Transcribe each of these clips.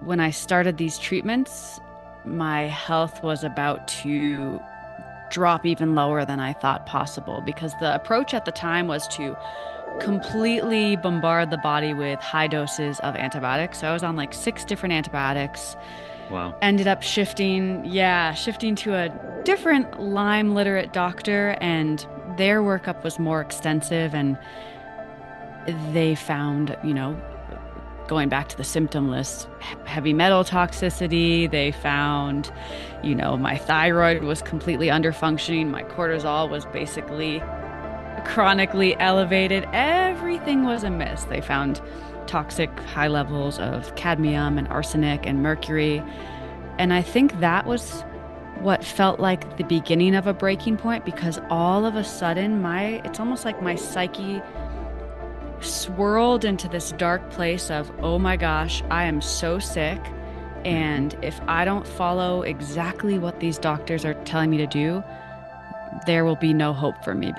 when I started these treatments, my health was about to drop even lower than I thought possible because the approach at the time was to completely bombard the body with high doses of antibiotics. So I was on like six different antibiotics, Wow. ended up shifting to a different Lyme literate doctor, and their workup was more extensive. And they found, going back to the symptom list, heavy metal toxicity. They found, my thyroid was completely underfunctioning. My cortisol was basically chronically elevated. Everything was amiss. They found toxic high levels of cadmium and arsenic and mercury. And I think that was what felt like the beginning of a breaking point because all of a sudden it's almost like my psyche swirled into this dark place of, oh my gosh, I am so sick. Hmm. And if I don't follow exactly what these doctors are telling me to do, there will be no hope for me.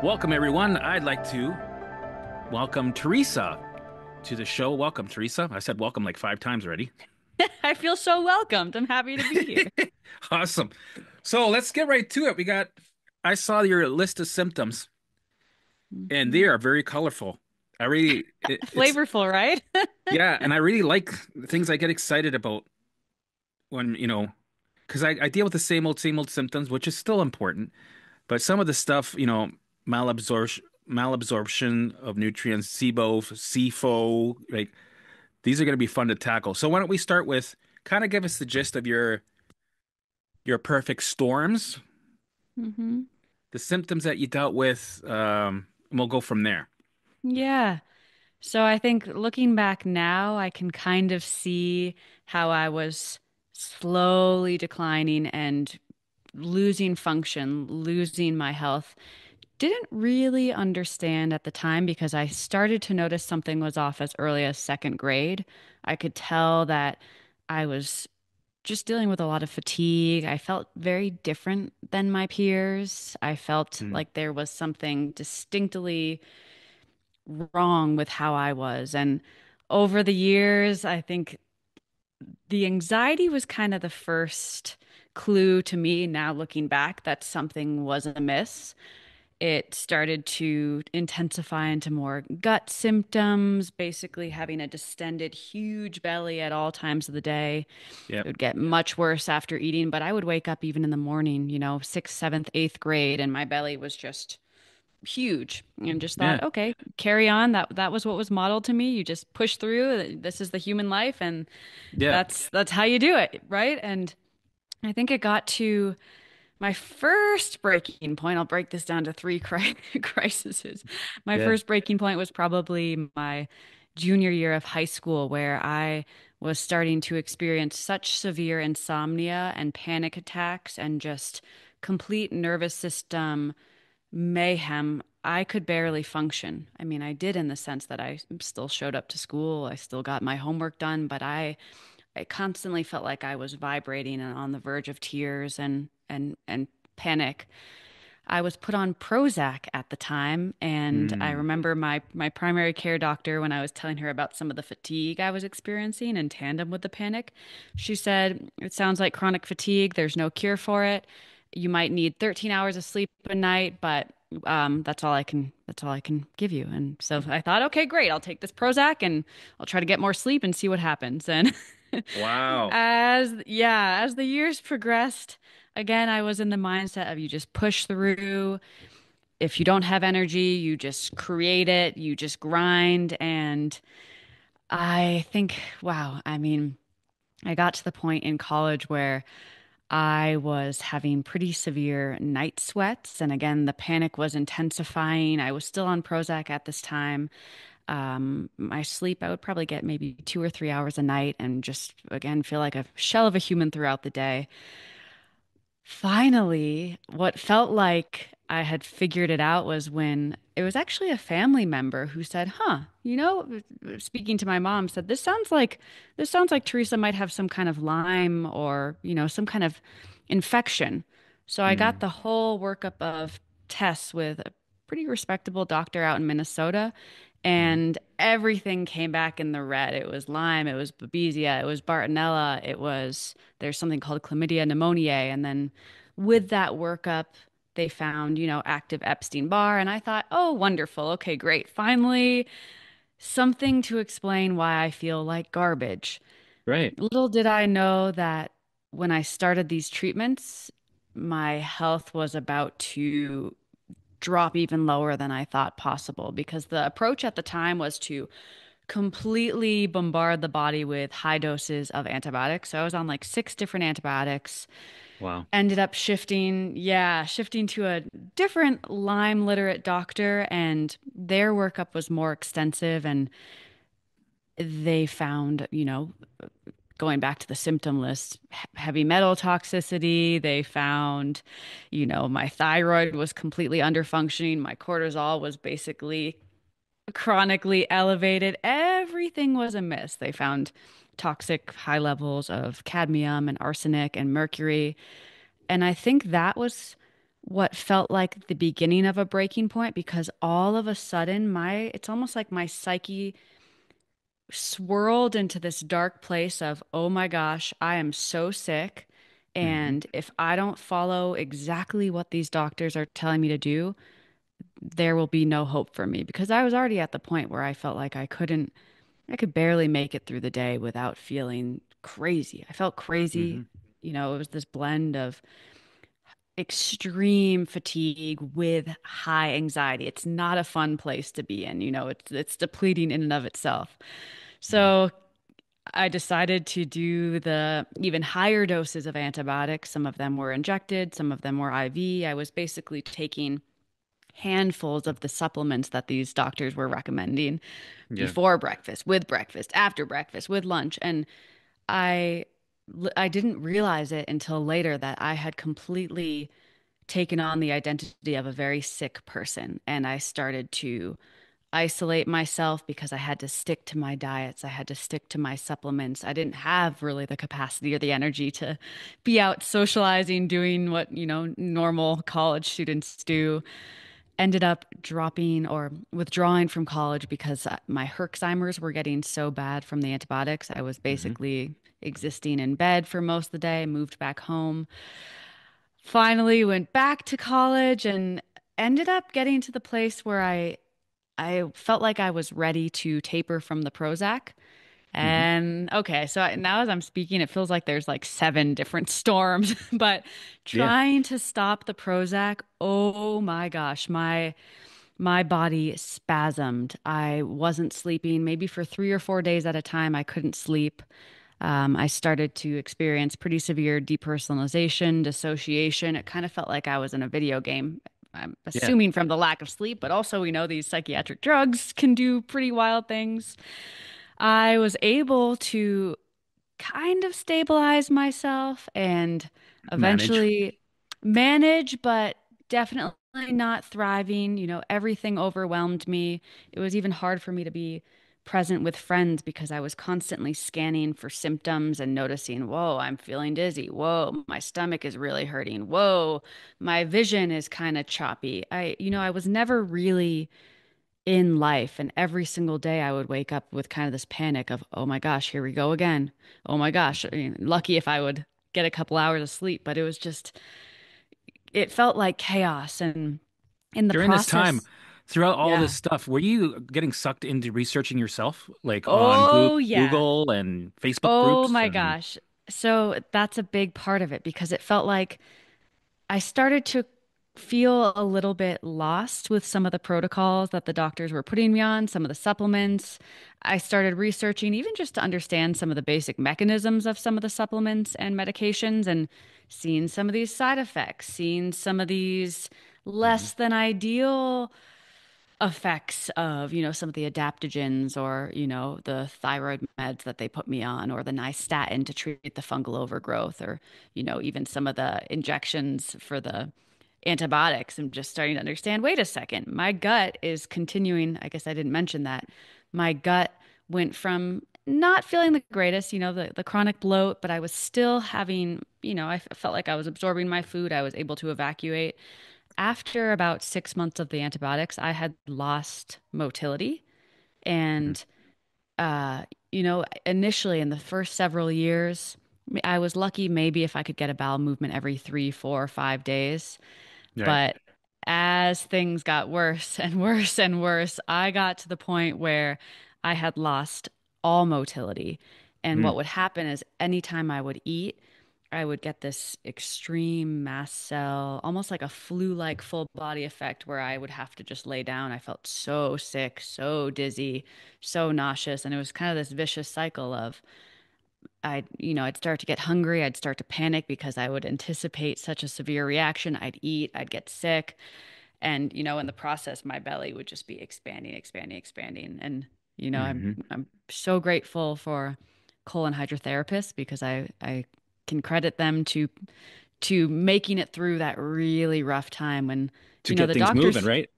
Welcome, everyone. I'd like to welcome Theresa to the show. Welcome, Theresa. I said welcome like 5 times already. I feel so welcomed. I'm happy to be here. Awesome. So let's get right to it. I saw your list of symptoms, and they Mhm. are very colorful. I really, it's, Flavorful, right? yeah, and I really like things I get excited about when, because I deal with the same old symptoms, which is still important. But some of the stuff, malabsorption of nutrients, sibo, SIFO, like these are going to be fun to tackle. So why don't we start with kind of give us the gist of your perfect storms, hmm the symptoms that you dealt with, and we'll go from there. Yeah. So I think looking back now, I can kind of see how I was slowly declining and losing function, losing my health. Didn't really understand at the time because I started to notice something was off as early as second grade. I could tell that I was just dealing with a lot of fatigue. I felt very different than my peers. I felt Mm. like there was something distinctly wrong with how I was. And over the years, I think the anxiety was kind of the first clue to me now looking back that something was amiss. It started to intensify into more gut symptoms, basically having a distended, huge belly at all times of the day. It Yep. would get much worse after eating, but I would wake up even in the morning, sixth, seventh, eighth grade, and my belly was just huge and just Yeah. thought, okay, carry on. That was what was modeled to me. You just push through. This is the human life, and Yeah. that's how you do it, right? And I think it got to my first breaking point. I'll break this down to three crises. My Yeah. first breaking point was probably my junior year of high school, where I was starting to experience such severe insomnia and panic attacks and just complete nervous system mayhem. I could barely function. I mean, I did in the sense that I still showed up to school, I still got my homework done, but I constantly felt like I was vibrating and on the verge of tears and panic. I was put on Prozac at the time, and I Mm. remember my primary care doctor when I was telling her about some of the fatigue I was experiencing in tandem with the panic. She said, "It sounds like chronic fatigue. There's no cure for it. You might need 13 hours of sleep a night, but that's all I can give you." And so I thought, okay, great. I'll take this Prozac and I'll try to get more sleep and see what happens. And Wow. as the years progressed, again, I was in the mindset of you just push through. If you don't have energy, you just create it, you just grind. And I think, wow, I mean, I got to the point in college where I was having pretty severe night sweats. And again, the panic was intensifying. I was still on Prozac at this time. My sleep, I would probably get maybe 2 or 3 hours a night and just, again, feel like a shell of a human throughout the day. Finally, what felt like I had figured it out was when it was actually a family member who said, "Huh, speaking to my mom, said this sounds like Teresa might have some kind of Lyme or, some kind of infection." So I got Mm, the whole workup of tests with a pretty respectable doctor out in Minnesota, mhm. and everything came back in the red. It was Lyme, it was Babesia, it was Bartonella, there's something called chlamydia pneumoniae, and then with that workup they found, active Epstein-Barr. And I thought, oh, wonderful. Okay, great. Finally, something to explain why I feel like garbage. Right. Little did I know that when I started these treatments, my health was about to drop even lower than I thought possible because the approach at the time was to completely bombard the body with high doses of antibiotics. So I was on like six different antibiotics, Wow. ended up shifting to a different Lyme literate doctor, and their workup was more extensive. And they found, going back to the symptom list, heavy metal toxicity. They found, my thyroid was completely underfunctioning. My cortisol was basically chronically elevated. Everything was amiss. They found toxic high levels of cadmium and arsenic and mercury. And I think that was what felt like the beginning of a breaking point because all of a sudden it's almost like my psyche swirled into this dark place of, oh my gosh, I am so sick. Hmm. And if I don't follow exactly what these doctors are telling me to do, there will be no hope for me because I was already at the point where I felt like I could barely make it through the day without feeling crazy. I felt crazy. Hmm. It was this blend of extreme fatigue with high anxiety. It's not a fun place to be in. It's depleting in and of itself. Hmm. So I decided to do the even higher doses of antibiotics. Some of them were injected, some of them were IV. I was basically taking handfuls of the supplements that these doctors were recommending Yeah. before breakfast, after breakfast, with lunch. And I I didn't realize it until later that I had completely taken on the identity of a very sick person. And I started to isolate myself because I had to stick to my diets. I had to stick to my supplements. I didn't have really the capacity or the energy to be out socializing, doing what, normal college students do. Ended up dropping or withdrawing from college because my Herxheimer's were getting so bad from the antibiotics. I was Hmm. basically existing in bed for most of the day, moved back home. Finally went back to college and ended up getting to the place where I felt like I was ready to taper from the Prozac. Hmm. And okay, so now as I'm speaking, it feels like there's like seven different storms, but Yeah. trying to stop the Prozac, oh my gosh, my body spasmed. I wasn't sleeping. Maybe for 3 or 4 days at a time, I couldn't sleep. I started to experience pretty severe depersonalization, dissociation. It kind of felt like I was in a video game. I'm Yeah. assuming from the lack of sleep, but also we know these psychiatric drugs can do pretty wild things. I was able to kind of stabilize myself and Manage. eventually manage, but definitely not thriving. Everything overwhelmed me. It was even hard for me to be present with friends because I was constantly scanning for symptoms and noticing, whoa, I'm feeling dizzy. Whoa, my stomach is really hurting. Whoa, my vision is kind of choppy. I was never really in life. And every single day I would wake up with kind of this panic of, oh my gosh, here we go again. Oh my gosh. Lucky if I would get a couple hours of sleep, but it felt like chaos. And in the During this time, process, throughout all this yeah. stuff, were you getting sucked into researching yourself, like on Oh, yeah. Google and Facebook Oh groups? my And gosh. So that's a big part of it because it felt like I started to feel a little bit lost with some of the protocols that the doctors were putting me on, some of the supplements. I started researching even just to understand some of the basic mechanisms of some of the supplements and medications and seeing some of these side effects, seeing some of these Mhm. less than ideal effects of, some of the adaptogens or, the thyroid meds that they put me on or the nystatin to treat the fungal overgrowth or, even some of the injections for the antibiotics. I'm just starting to understand, wait a second, my gut is continuing. I guess I didn't mention that. My gut went from not feeling the greatest, the chronic bloat, but I was still having, I felt like I was absorbing my food. I was able to evacuate. After about 6 months of the antibiotics, I had lost motility. Mhm. And, initially in the first several years, I was lucky maybe if I could get a bowel movement every 3, 4, 5 days. Right. But as things got worse and worse and worse, I got to the point where I had lost all motility. And what Mm. would happen is anytime I would eat, I would get this extreme mast cell, almost like a flu-like full body effect where I would have to just lay down. I felt so sick, so dizzy, so nauseous. And it was kind of this vicious cycle of I'd start to get hungry. I'd start to panic because I would anticipate such a severe reaction. I'd eat, I'd get sick. And, in the process, my belly would just be expanding, expanding, expanding. And, I'm Hmm. I'm so grateful for colon hydrotherapists because I can credit them to making it through that really rough time when, To get the things moving, doctors, right?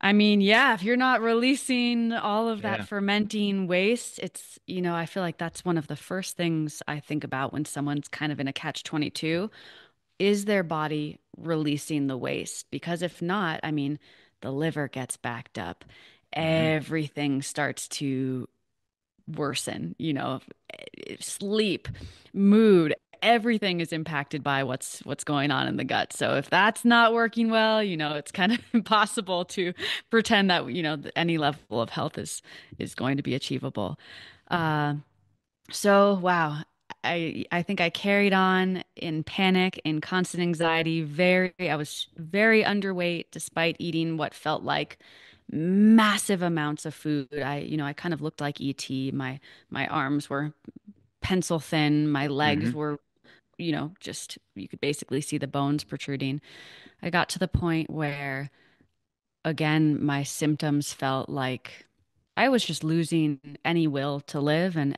I mean, yeah, if you're not releasing all of that Yeah. fermenting waste, I feel like that's one of the first things I think about when someone's kind of in a catch-22. Is their body releasing the waste? Because if not, I mean, the liver gets backed up. Hmm. Everything starts to worsen, sleep, mood, everything is impacted by what's going on in the gut. So if that's not working well, it's kind of impossible to pretend that, any level of health is going to be achievable. Uh, so wow, I think I carried on in panic, in constant anxiety, I was very underweight despite eating what felt like massive amounts of food. I kind of looked like ET. My arms were pencil thin, my legs Hmm. were, just you could basically see the bones protruding. I got to the point where again my symptoms felt like I was just losing any will to live and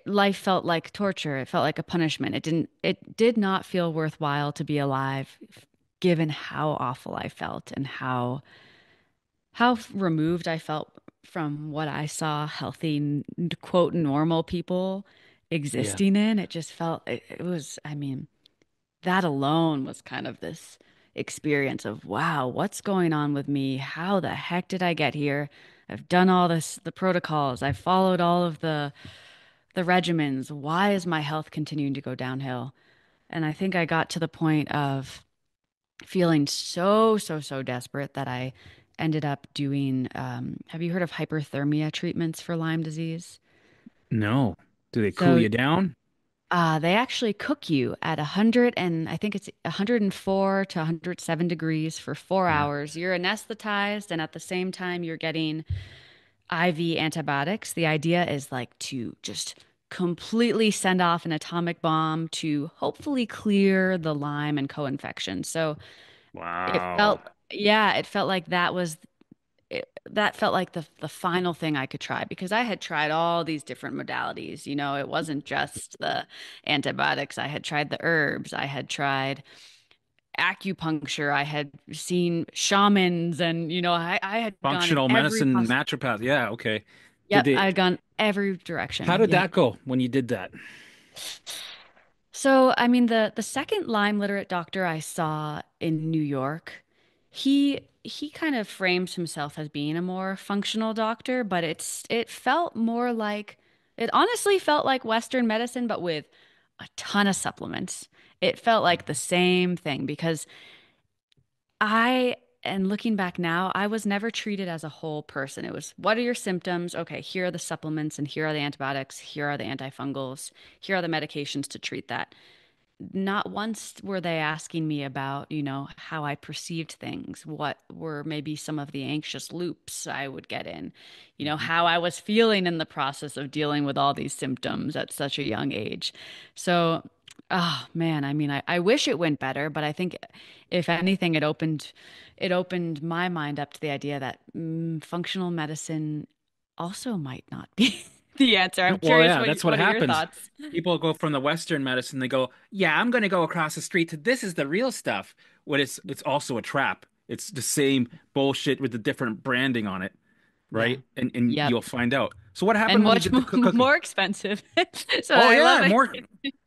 life felt like torture. It felt like a punishment. It did not feel worthwhile to be alive, given how awful I felt and how removed I felt from what I saw healthy, quote, normal people Yeah. existing in. It just felt, it was, I mean, that alone was kind of this experience of, wow, what's going on with me? How the heck did I get here? I've done all this, the protocols. I've followed all of the regimens. Why is my health continuing to go downhill? And I think I got to the point of feeling so, so, so desperate that I ended up doing, have you heard of hyperthermia treatments for Lyme disease? No. Do they cool So you down? they actually cook you at 100 and I think it's 104 to 107 degrees for four Yeah. hours. You're anesthetized, and at the same time, you're getting IV antibiotics. The idea is like to just completely send off an atomic bomb to hopefully clear the Lyme and co-infection. So it Wow. felt, yeah, it felt like that felt like the final thing I could try because I had tried all these different modalities. It wasn't just the antibiotics. I had tried the herbs. I had tried acupuncture. I had seen shamans, and I had gone in Functional every medicine, possible. naturopath. Yeah, okay. Did Yep, I they, had gone every how direction. did Yeah. that go when you did that? So, I mean, the second Lyme literate doctor I saw in New York, he kind of frames himself as being a more functional doctor, but it felt more like it honestly felt like Western medicine, but with a ton of supplements. It felt like the same thing because and looking back now, I was never treated as a whole person. It was, what are your symptoms? Okay, here are the supplements and here are the antibiotics, here are the antifungals, here are the medications to treat that. Not once were they asking me about, how I perceived things, what were maybe some of the anxious loops I would get in, Mhm. how I was feeling in the process of dealing with all these symptoms at such a young age. So, oh man, I mean, I wish it went better, but I think if anything, it opened my mind up to the idea that functional medicine also might not be. the answer. I'm Well, curious yeah, that's what what are your happens. thoughts? People go from the Western medicine, they go, "Yeah, I'm going to go across the street to this is the real stuff." When it's also a trap. It's the same bullshit with the different branding on it, Yeah. right? And Yep. you'll find out. So what And happened when you much did the cooking? more expensive. So Oh I love yeah, it.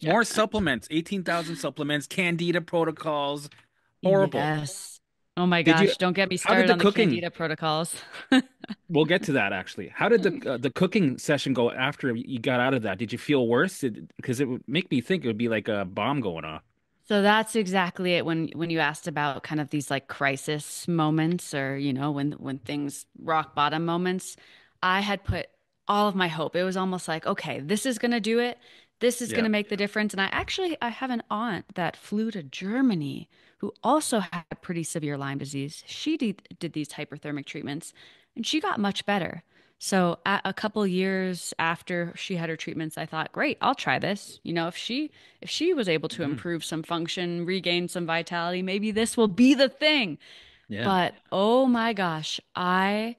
Yeah. more supplements, 18,000 supplements, candida protocols, horrible. Yes. Oh my Did you gosh, don't get me how did started the on the cooking Candida protocols. We'll get to that actually. How did the cooking session go after you got out of that? Did you feel worse? Because it would make me think it would be like a bomb going off. So that's exactly it when you asked about kind of these like crisis moments or when things rock bottom moments, I had put all of my hope. It was almost like, okay, this is going to do it. This is going Yeah. to make the difference. And I have an aunt that flew to Germany who also had pretty severe Lyme disease. She did these hyperthermic treatments and she got much better. So a couple years after she had her treatments, I thought, great, I'll try this. If she was able to Mhm. improve some function, regain some vitality, maybe this will be the thing. Yeah. But oh my gosh, I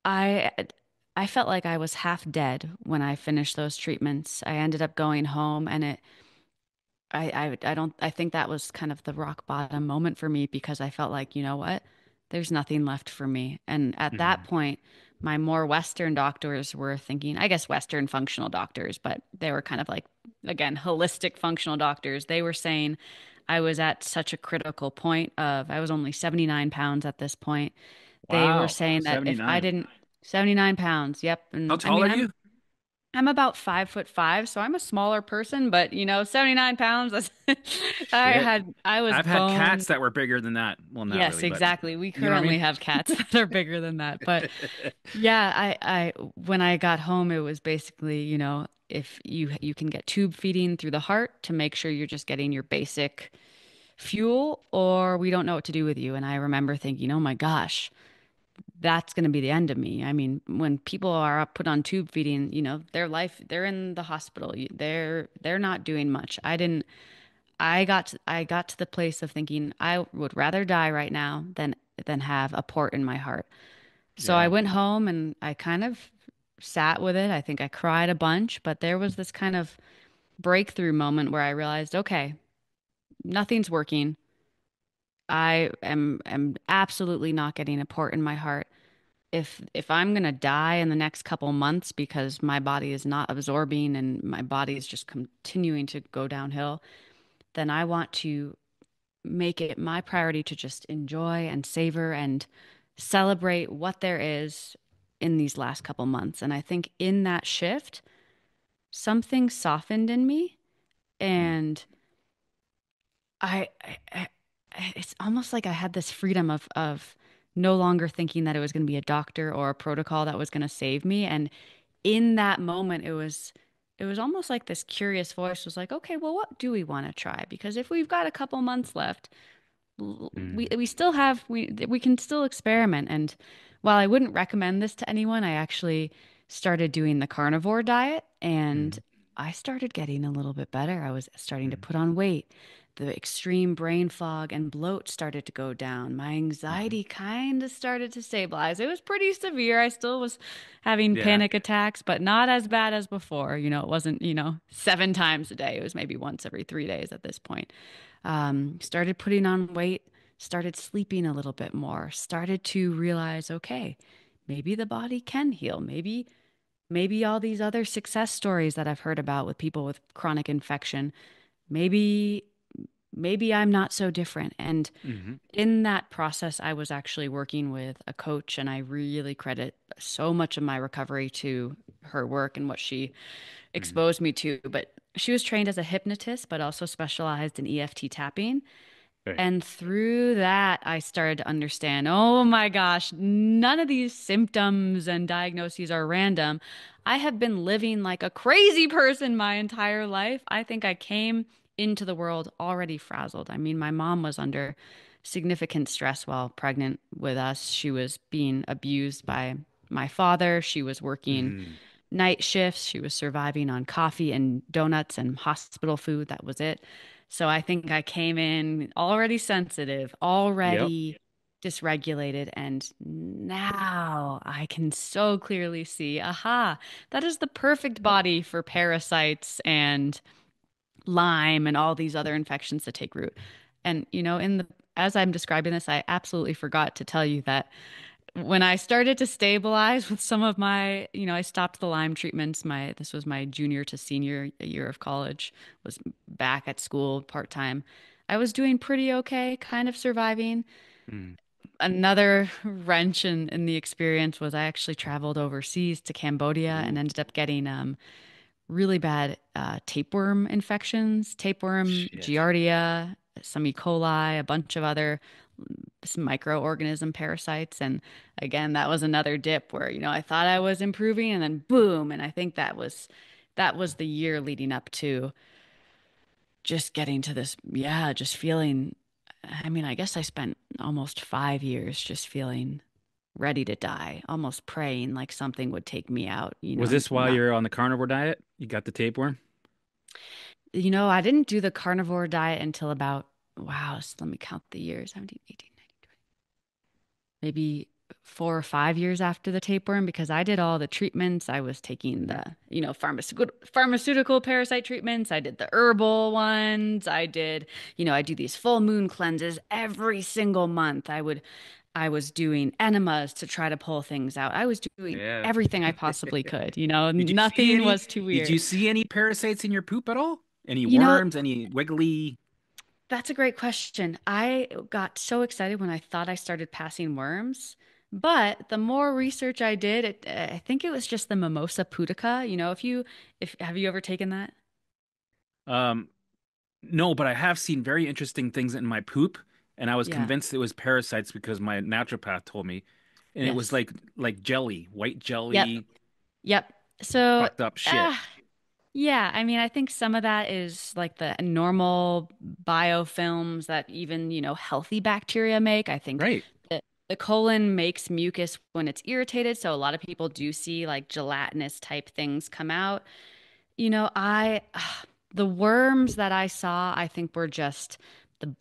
I felt like I was half dead when I finished those treatments. I ended up going home and I don't I think that was kind of the rock bottom moment for me because I felt like, you know what? There's nothing left for me. And at that Mhm. point, my more Western doctors were thinking, I guess Western functional doctors, but they were kind of like, again, holistic functional doctors. They were saying I was at such a critical point of I was only 79 pounds at this point. They were Wow. saying that if I 79. didn't 79 pounds, yep. How And I tall mean, are I'm you? I'm about 5'5", so I'm a smaller person, but 79 pounds, that's Shit. I was I've had cats bone. that were bigger than that. Well, not Yes, really, but exactly. We you know what I currently have cats that are bigger than that. But mean? yeah, when I got home, it was basically, if you can get tube feeding through the heart to make sure you're just getting your basic fuel, or we don't know what to do with you. And I remember thinking, oh my gosh, that's going to be the end of me. I mean, when people are put on tube feeding, they're in the hospital. They're not doing much. I got to the place of thinking I would rather die right now than have a port in my heart. So I Yeah. went home and I kind of sat with it. I think I cried a bunch, but there was this kind of breakthrough moment where I realized, okay, nothing's working. I am absolutely not getting a port in my heart. If I'm gonna die in the next couple months because my body is not absorbing and my body is just continuing to go downhill, then I want to make it my priority to just enjoy and savor and celebrate what there is in these last couple months. And I think in that shift, something softened in me Mm. and I it's almost like I had this freedom of no longer thinking that it was going to be a doctor or a protocol that was going to save me. And in that moment, it was almost like this curious voice was like, okay, well, what do we want to try? Because if we've got a couple months left, Mm. we still have we can still experiment. And while I wouldn't recommend this to anyone, I actually started doing the carnivore diet and Mm. I started getting a little bit better. I was starting to Mm. put on weight. The extreme brain fog and bloat started to go down. My Mhm. anxiety kind of started to stabilize. It was pretty severe. I still was having Yeah. panic attacks, but not as bad as before. It wasn't, 7 times a day. It was maybe once every 3 days at this point. Started putting on weight, started sleeping a little bit more, started to realize, okay, maybe the body can heal. Maybe all these other success stories that I've heard about with people with chronic infection, maybe maybe I'm not so different. And Hmm. in that process, I was actually working with a coach, and I really credit so much of my recovery to her work and what she Hmm. exposed me to. But she was trained as a hypnotist, but also specialized in EFT tapping. Right. And through that, I started to understand, oh my gosh, none of these symptoms and diagnoses are random. I have been living like a crazy person my entire life. I think I came into the world already frazzled. I mean, my mom was under significant stress while pregnant with us. She was being abused by my father. She was working Hmm. night shifts. She was surviving on coffee and donuts and hospital food. That was it. So I think I came in already sensitive, Yep. already. dysregulated. And now I can so clearly see, aha, that is the perfect body for parasites and Lyme and all these other infections that take root. And, in the as I'm describing this, I absolutely forgot to tell you that when I started to stabilize with some of my, I stopped the Lyme treatments. This was my junior to senior year of college, was back at school part-time. I was doing pretty okay, kind of surviving. Mm. Another wrench in the experience was I actually traveled overseas to Cambodia and Ooh, ended up getting really bad tapeworm infections, tapeworm, shit. giardia, some E. coli, a bunch of other some microorganism parasites. And again, that was another dip where, I thought I was improving and then boom. And I think that was the year leading up to just getting to this, yeah, just feeling, I mean, I guess I spent almost 5 years just feeling ready to die, almost praying like something would take me out, Was this while not. you're on the carnivore diet? You got the tapeworm? I didn't do the carnivore diet until about, wow, so let me count the years, 17, 18, 19, maybe 4 or 5 years after the tapeworm, because I did all the treatments. I was taking Mhm. the, pharmaceutical parasite treatments. I did the herbal ones. I do these full moon cleanses every single month. I was doing enemas to try to pull things out. I was doing Yeah. everything I possibly could. Did you see Nothing any was too did weird. you see any parasites in your poop at all? Any You know, worms, any wiggly? That's a great question. I got so excited when I thought I started passing worms, but the more research I did, I think it was just the Mimosa pudica. If have you ever taken that? Um, no, but I have seen very interesting things in my poop, and I was Yeah. convinced it was parasites because my naturopath told me. And it was Yes. like jelly, white Yep. jelly, Yep. So, fucked up shit. ah, yeah, I mean, I think some of that is like the normal biofilms that even, healthy bacteria make. I think Right. the colon makes mucus when it's irritated, so a lot of people do see like gelatinous type things come out. The worms that I saw, I think were just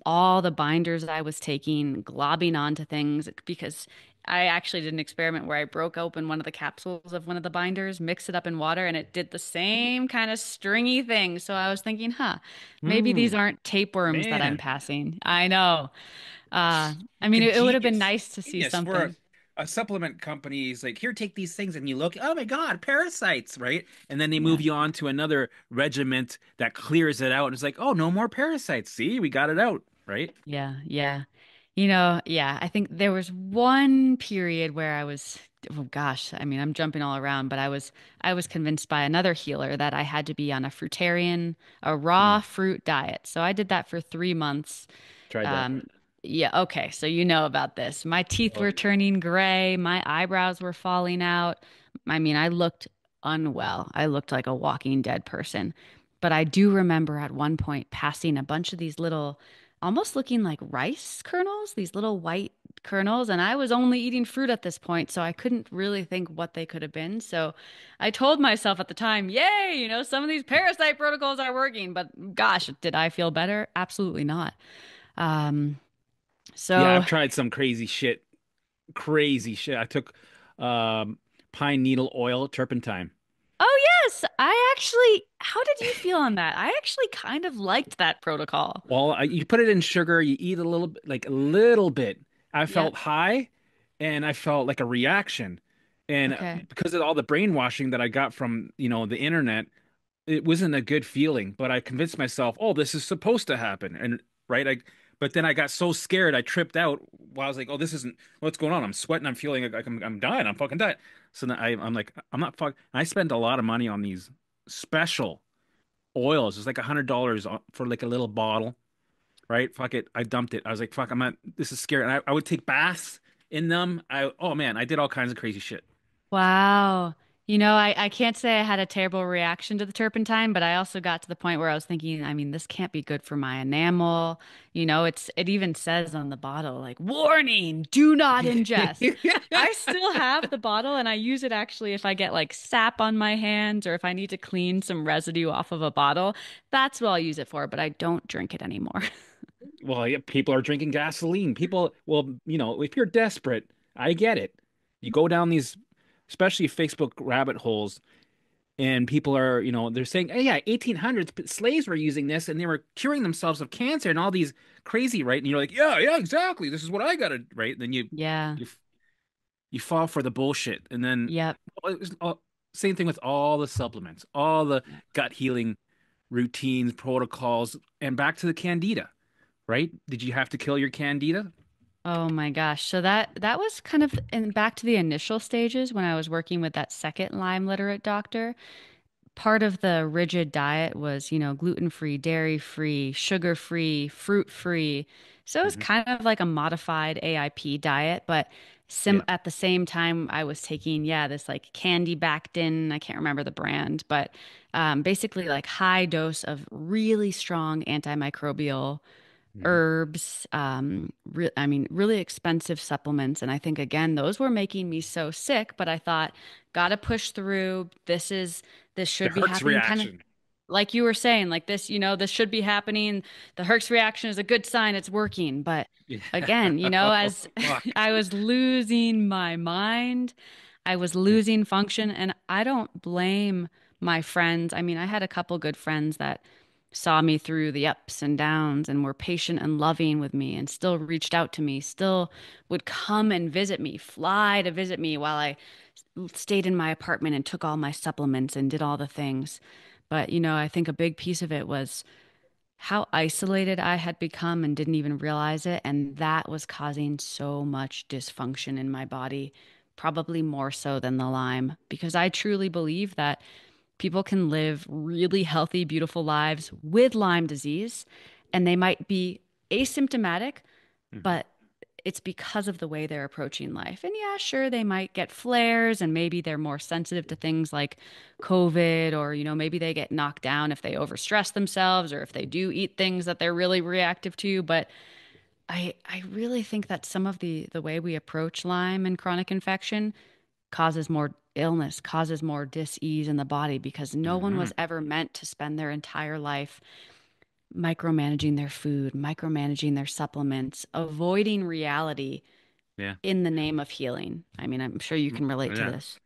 all the binders I was taking, globbing onto things because I actually did an experiment where I broke open one of the capsules of one of the binders, mixed it up in water, and it did the same kind of stringy thing. So I was thinking, maybe these Hmm. aren't tapeworms that I'm Man. passing. I know. I mean, Fucking it would have been genius. nice to see Genius. We're something. a supplement company is like, here, take these things, and you look, oh my God, parasites, right? And then they move Yeah. you on to another regiment that clears it out, and it's like, oh, no more parasites. See, we got it out, right? Yeah, yeah. Yeah, I think there was one period where oh gosh, I mean, I'm jumping all around, but I was convinced by another healer that I had to be on a raw Mm, fruit diet. So I did that for 3 months. tried that. Um, yeah, okay, so you know about this. My teeth Oh, were turning gray, my eyebrows were falling out. I mean, I looked unwell. I looked like a walking dead person. But I do remember at one point passing a bunch of these little, almost looking like rice kernels, these little white kernels, and I was only eating fruit at this point, so I couldn't really think what they could have been. So I told myself at the time, yay, some of these parasite protocols are working, but gosh, did I feel better? Absolutely not. Um, yeah, so, I've tried some crazy shit. Crazy shit. I took um, pine needle oil, turpentine. oh yes, how did you feel on that? I actually kind of liked that protocol. Well, you put it in sugar, you eat a little bit, like a little bit. I Yep. felt high and I felt like a reaction. And Okay. because of all the brainwashing that I got from, the internet, it wasn't a good feeling, but I convinced myself, oh, this is supposed to happen. And right, but then I got so scared, I tripped out while I was like, oh, this isn't what's going on. I'm sweating, I'm feeling like I'm dying, I'm fucking dying. So then I'm like, I'm not fuck. I spent a lot of money on these special oils. It's like $100 for like a little bottle, right? Fuck it. I dumped it. I was like, fuck, I'm not, this is scary. And I would take baths in them. Oh man, I did all kinds of crazy shit. Wow. I can't say I had a terrible reaction to the turpentine, but I also got to the point where I was thinking, I mean, this can't be good for my enamel. It even says on the bottle, like, warning, do not ingest. I still have the bottle and I use it actually if I get like sap on my hands or if I need to clean some residue off of a bottle. That's what I'll use it for, but I don't drink it anymore. Well, yeah, people are drinking gasoline. People, well, if you're desperate, I get it. You go down these, especially Facebook rabbit holes, and people are, they're saying, hey, yeah, 1800s slaves were using this and they were curing themselves of cancer and all these crazy, right? And you're like, yeah, yeah, exactly. This is what I gotta, right? Then Yeah. you you fall for the bullshit, and then Yep. well, same thing with all the supplements, all the gut healing routines, protocols, and back to the candida, right? Did you have to kill your candida? Oh my gosh. So that was kind of in back to the initial stages when I was working with that second Lyme literate doctor. Part of the rigid diet was, gluten-free, dairy-free, sugar-free, fruit-free. So it was Hmm. kind of like a modified AIP diet, but sim Yeah. at the same time I was taking, yeah, this like candy Bactin, I can't remember the brand, but basically like high dose of really strong antimicrobial Hmm. herbs, I mean, really expensive supplements. And I think, again, those were making me so sick, but I thought, gotta push through. This The should be Herx happening kind of reaction. like you were saying, like this, this should be happening. The Herx reaction is a good sign it's working. But Yeah. again, Oh, as fuck. I was losing my mind, I was losing function, and I don't blame my friends. I mean, I had a couple good friends that saw me through the ups and downs and were patient and loving with me and still reached out to me, still would come and visit me, fly to visit me while I stayed in my apartment and took all my supplements and did all the things. But, I think a big piece of it was how isolated I had become and didn't even realize it. And that was causing so much dysfunction in my body, probably more so than the Lyme, because I truly believe that people can live really healthy, beautiful lives with Lyme disease, and they might be asymptomatic, Hmm. but it's because of the way they're approaching life. And yeah, sure, they might get flares and maybe they're more sensitive to things like COVID, or, maybe they get knocked down if they overstress themselves or if they do eat things that they're really reactive to. But I really think that some of the way we approach Lyme and chronic infection causes more illness, causes more dis-ease in the body because no one Hmm. was ever meant to spend their entire life micromanaging their food, micromanaging their supplements, avoiding reality Yeah. in the name of healing. I mean, I'm sure you can relate to Yeah. this.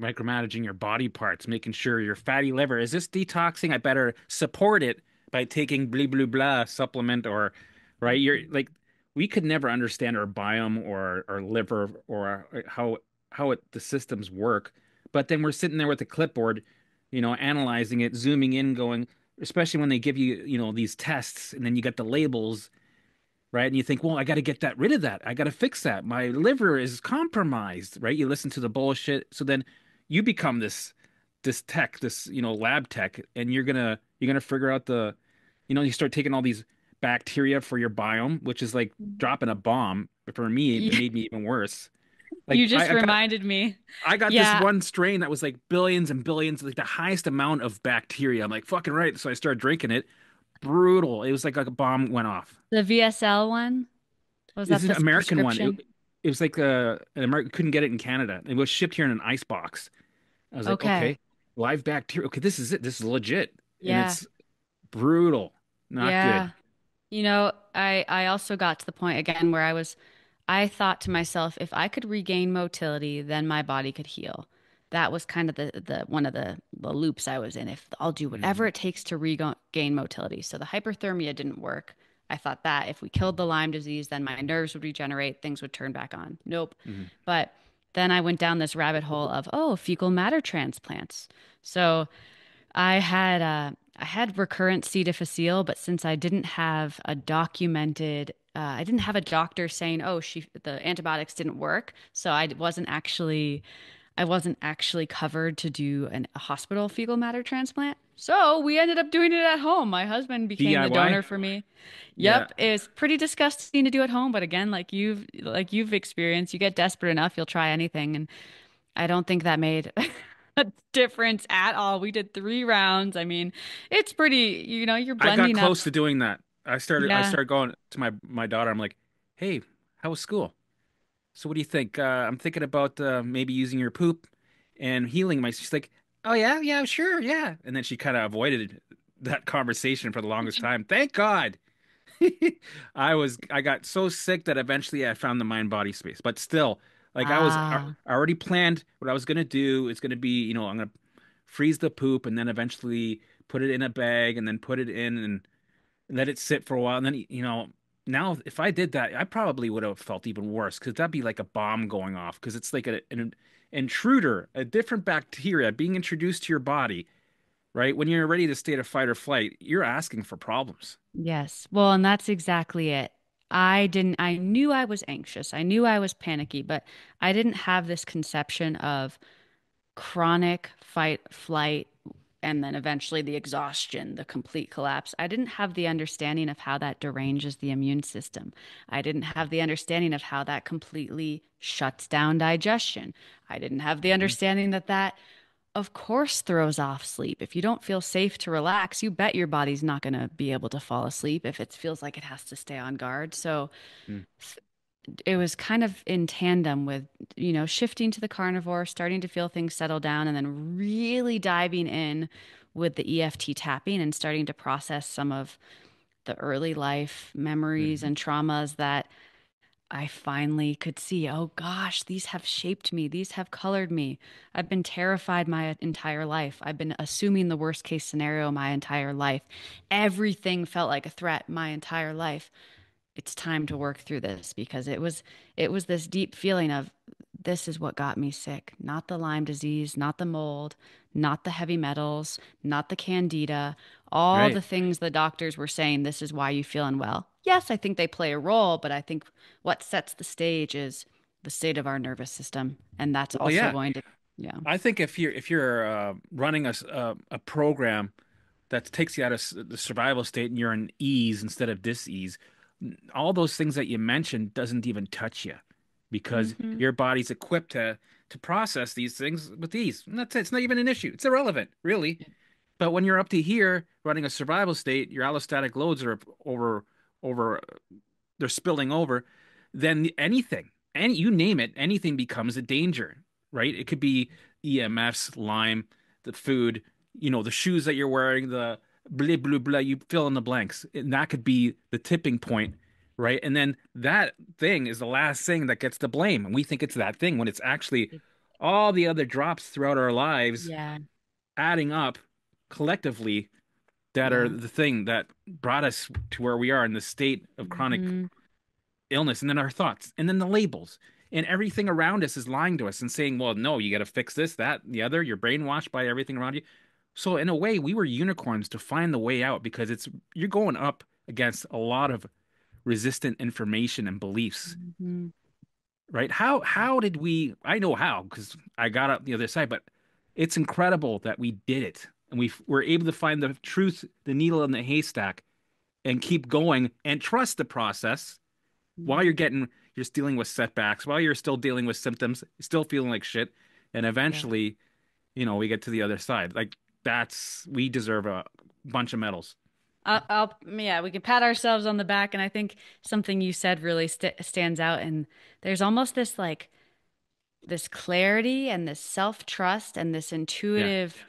Micromanaging your body parts, making sure your fatty liver, is this detoxing? I better support it by taking blah blah blah supplement or right. You're like we could never understand our biome or our liver or how the systems work. But then we're sitting there with a clipboard, analyzing it, zooming in, going, especially when they give you, these tests and then you get the labels, right? And you think, well, I got to get that rid of that. I got to fix that. My liver is compromised, right? You listen to the bullshit. So then you become this tech, this, lab tech, and you're gonna figure out you start taking all these bacteria for your biome, which is like dropping a bomb. But for me, it You made me even worse. you Like just reminded me. I got this Yeah, one strain that was like billions and billions, like the highest amount of bacteria. I'm like, fucking right. So I started drinking it. Brutal. It was like a bomb went off. the VSL one, was It's that an the American one. prescription? It was like an American couldn't get it in Canada. It was shipped here in an ice box. I was like, Okay. okay, live bacteria. Okay, this is it. This is legit, and Yeah. it's brutal. Not good. Yeah. I also got to the point again where I thought to myself, if I could regain motility, then my body could heal. That was kind of the one of the loops I was in. If I'll do whatever Hmm. it takes to regain motility. So the hyperthermia didn't work. I thought that if we killed the Lyme disease, then my nerves would regenerate, things would turn back on. Nope. Hmm. But then I went down this rabbit hole of, oh, fecal matter transplants. So I had recurrent C. difficile, but since I didn't have a documented, I didn't have a doctor saying, "Oh, the antibiotics didn't work," so I wasn't actually covered to do a hospital fecal matter transplant. So we ended up doing it at home. My husband became the DIY. donor for me. Yeah, Yep, it's pretty disgusting to do at home, but again, like you've experienced, you get desperate enough, you'll try anything, and I don't think that made a difference at all. We did 3 rounds. I mean, it's pretty, you're I got blending up. close to doing that. I Yeah. started going to my daughter. I'm like, hey, how was school? So what do you think? I'm thinking about maybe using your poop and healing my. She's like, oh yeah, yeah, sure, yeah. And then she kind of avoided that conversation for the longest time. Thank God. I got so sick that eventually I found the mind body space. But still, like Ah, I already planned what I was gonna do. It's gonna be, I'm gonna freeze the poop and then eventually put it in a bag and then put it in and let it sit for a while. And then, now if I did that, I probably would have felt even worse because that'd be like a bomb going off because it's like an intruder, a different bacteria being introduced to your body, right? When you're ready to state of fight or flight, you're asking for problems. yes. Well, and that's exactly it. I knew I was anxious. I knew I was panicky, but I didn't have this conception of chronic fight, flight, and then eventually the exhaustion, the complete collapse. I didn't have the understanding of how that deranges the immune system. I didn't have the understanding of how that completely shuts down digestion. I didn't have the Hmm. understanding that of course, throws off sleep. If you don't feel safe to relax, you bet your body's not going to be able to fall asleep if it feels like it has to stay on guard. So it was kind of in tandem with, shifting to the carnivore, starting to feel things settle down, and then really diving in with the EFT tapping and starting to process some of the early life memories Hmm. and traumas that I finally could see. Oh gosh, these have shaped me. These have colored me. I've been terrified my entire life. I've been assuming the worst case scenario my entire life. Everything felt like a threat my entire life. It's time to work through this because it was this deep feeling of this is what got me sick, not the Lyme disease, not the mold, not the heavy metals, not the candida, all the Right. things the doctors were saying this is why you feel unwell. Yes, I think they play a role, but I think what sets the stage is the state of our nervous system, and that's Well, also yeah. going to, yeah. I think if you're running a program that takes you out of the survival state and you're in ease instead of dis-ease, all those things that you mentioned doesn't even touch you because Hmm. your body's equipped to process these things with ease. And that's it. It's not even an issue. It's irrelevant, really. But when you're up to here running a survival state, your allostatic loads are over they're spilling over, then anything, and you name it, anything becomes a danger, right? It could be EMFs, Lyme, the food, the shoes that you're wearing, the blah, blah, blah, you fill in the blanks. And that could be the tipping point, right? And then that thing is the last thing that gets the blame. And we think it's that thing when it's actually all the other drops throughout our lives Yeah, adding up collectively that are yeah. the thing that brought us to where we are in the state of chronic Hmm. illness, and then our thoughts, and then the labels. And everything around us is lying to us and saying, well, no, you got to fix this, that, and the other. You're brainwashed by everything around you. So in a way, we were unicorns to find the way out because you're going up against a lot of resistant information and beliefs, Hmm. right? How did we? I know how because I got up the other side, but it's incredible that we did it and we were able to find the truth, the needle in the haystack, and keep going and trust the process while you're dealing with setbacks, while you're still dealing with symptoms, still feeling like shit, and Yeah. eventually, we get to the other side. Like we deserve a bunch of medals. Yeah, we can pat ourselves on the back, and I think something you said really stands out. And there's almost this like this clarity and this self-trust and this Yeah. intuitive.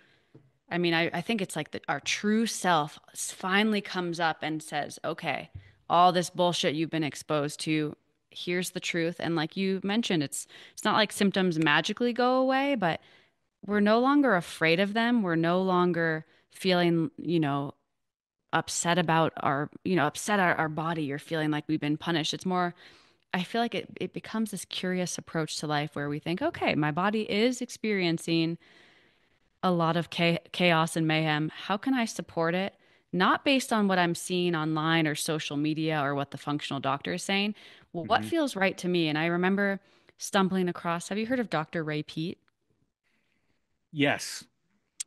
I mean, I think it's like our true self finally comes up and says, "Okay, all this bullshit you've been exposed to, here's the truth." And like you mentioned, it's not like symptoms magically go away, but we're no longer afraid of them. We're no longer feeling, upset about upset our body or feeling like we've been punished. It's more, I feel like it becomes this curious approach to life where we think, okay, my body is experiencing a lot of chaos and mayhem. How can I support it? Not based on what I'm seeing online or social media or what the functional doctor is saying. What Hmm. feels right to me? And I remember stumbling across, have you heard of Dr. Ray Peat? Yes.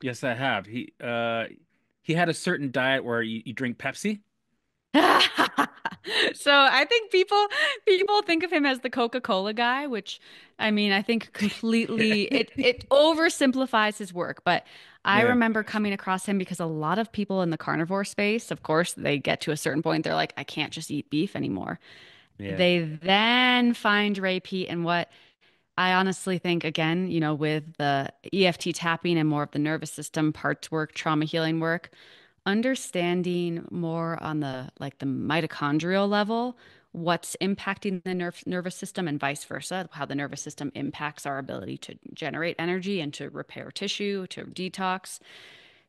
Yes, I have. He had a certain diet where you drink Pepsi. So I think people think of him as the Coca-Cola guy, which I mean, I think Yeah. completely it oversimplifies his work, but I Yeah. remember coming across him because a lot of people in the carnivore space, of course, they get to a certain point, they're like, I can't just eat beef anymore. Yeah. They then find Ray Peat and what I honestly think, again, with the EFT tapping and more of the nervous system parts work, trauma healing work, understanding more on the like the mitochondrial level, what's impacting the nervous system and vice versa, how the nervous system impacts our ability to generate energy and to repair tissue, to detox.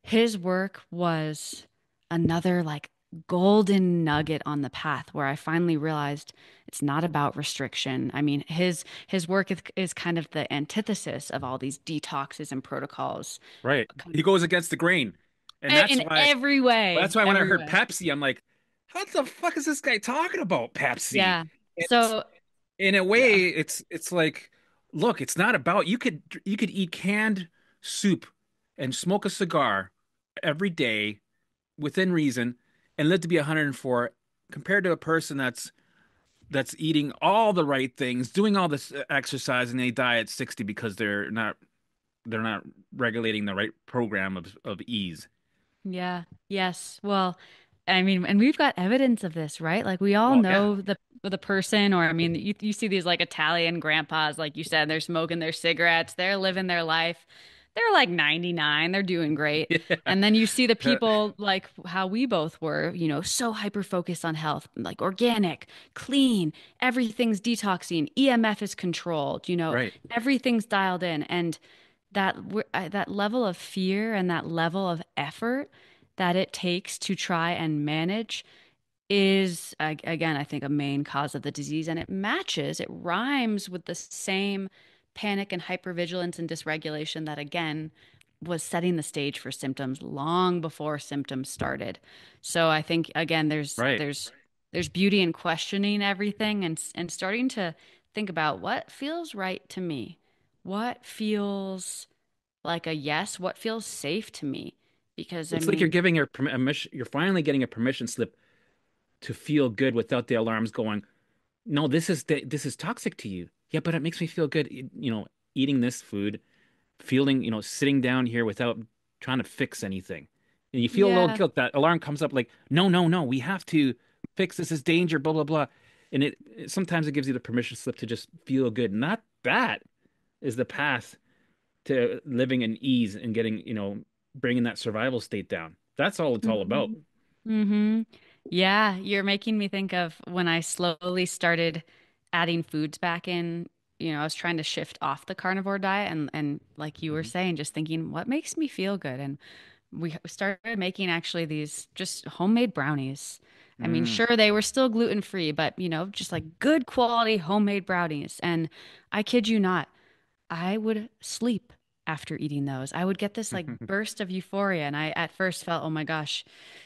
His work was another like golden nugget on the path where I finally realized it's not about restriction. I mean, his work is kind of the antithesis of all these detoxes and protocols. Right. Kind He goes against the grain. And in that's why when I every heard way. Pepsi, I'm like, what the fuck is this guy talking about, Pepsi? Yeah. And it's So, in a yeah. way, it's like, look, it's not about you could eat canned soup and smoke a cigar every day within reason and live to be 104 compared to a person that's eating all the right things, doing all this exercise, and they die at 60 because they're not regulating the right program of ease. Yeah. Yes. Well, I mean, and we've got evidence of this, right? Like we all Well, yeah. know the person, or I mean, you see these like Italian grandpas, like you said, they're smoking their cigarettes, they're living their life. They're like 99, they're doing great. And then you see the Yeah. people like how we both were, so hyper focused on health, like organic, clean, everything's detoxing, EMF is controlled, Right. everything's dialed in. And that level of fear and that level of effort that it takes to try and manage is again, I think a main cause of the disease, and it rhymes with the same panic and hypervigilance and dysregulation that again was setting the stage for symptoms long before symptoms started. So I think again Right. there's beauty in questioning everything and starting to think about what feels right to me. What feels like a yes? What feels safe to me? Because I It's like you're mean, giving her permission. You're finally getting a permission slip to feel good without the alarms going. No, this is toxic to you. Yeah, but it makes me feel good. Eating this food, feeling, sitting down here without trying to fix anything. And you feel a little yeah. guilt. That alarm comes up like, no, no, no, we have to fix this. Is danger, blah, blah, blah. And sometimes it gives you the permission slip to just feel good. Not that is the path to living in ease and getting, bringing that survival state down. That's all it's all about. Hmm. Hmm. Yeah, you're making me think of when I slowly started adding foods back in. I was trying to shift off the carnivore diet and like you were Mhm. saying, just thinking what makes me feel good. And we started making actually these just homemade brownies. I mean, Mm. sure, they were still gluten free, but just like good quality homemade brownies. And I kid you not, I would sleep after eating those. I would get this like burst of euphoria, and I at first felt, oh my gosh,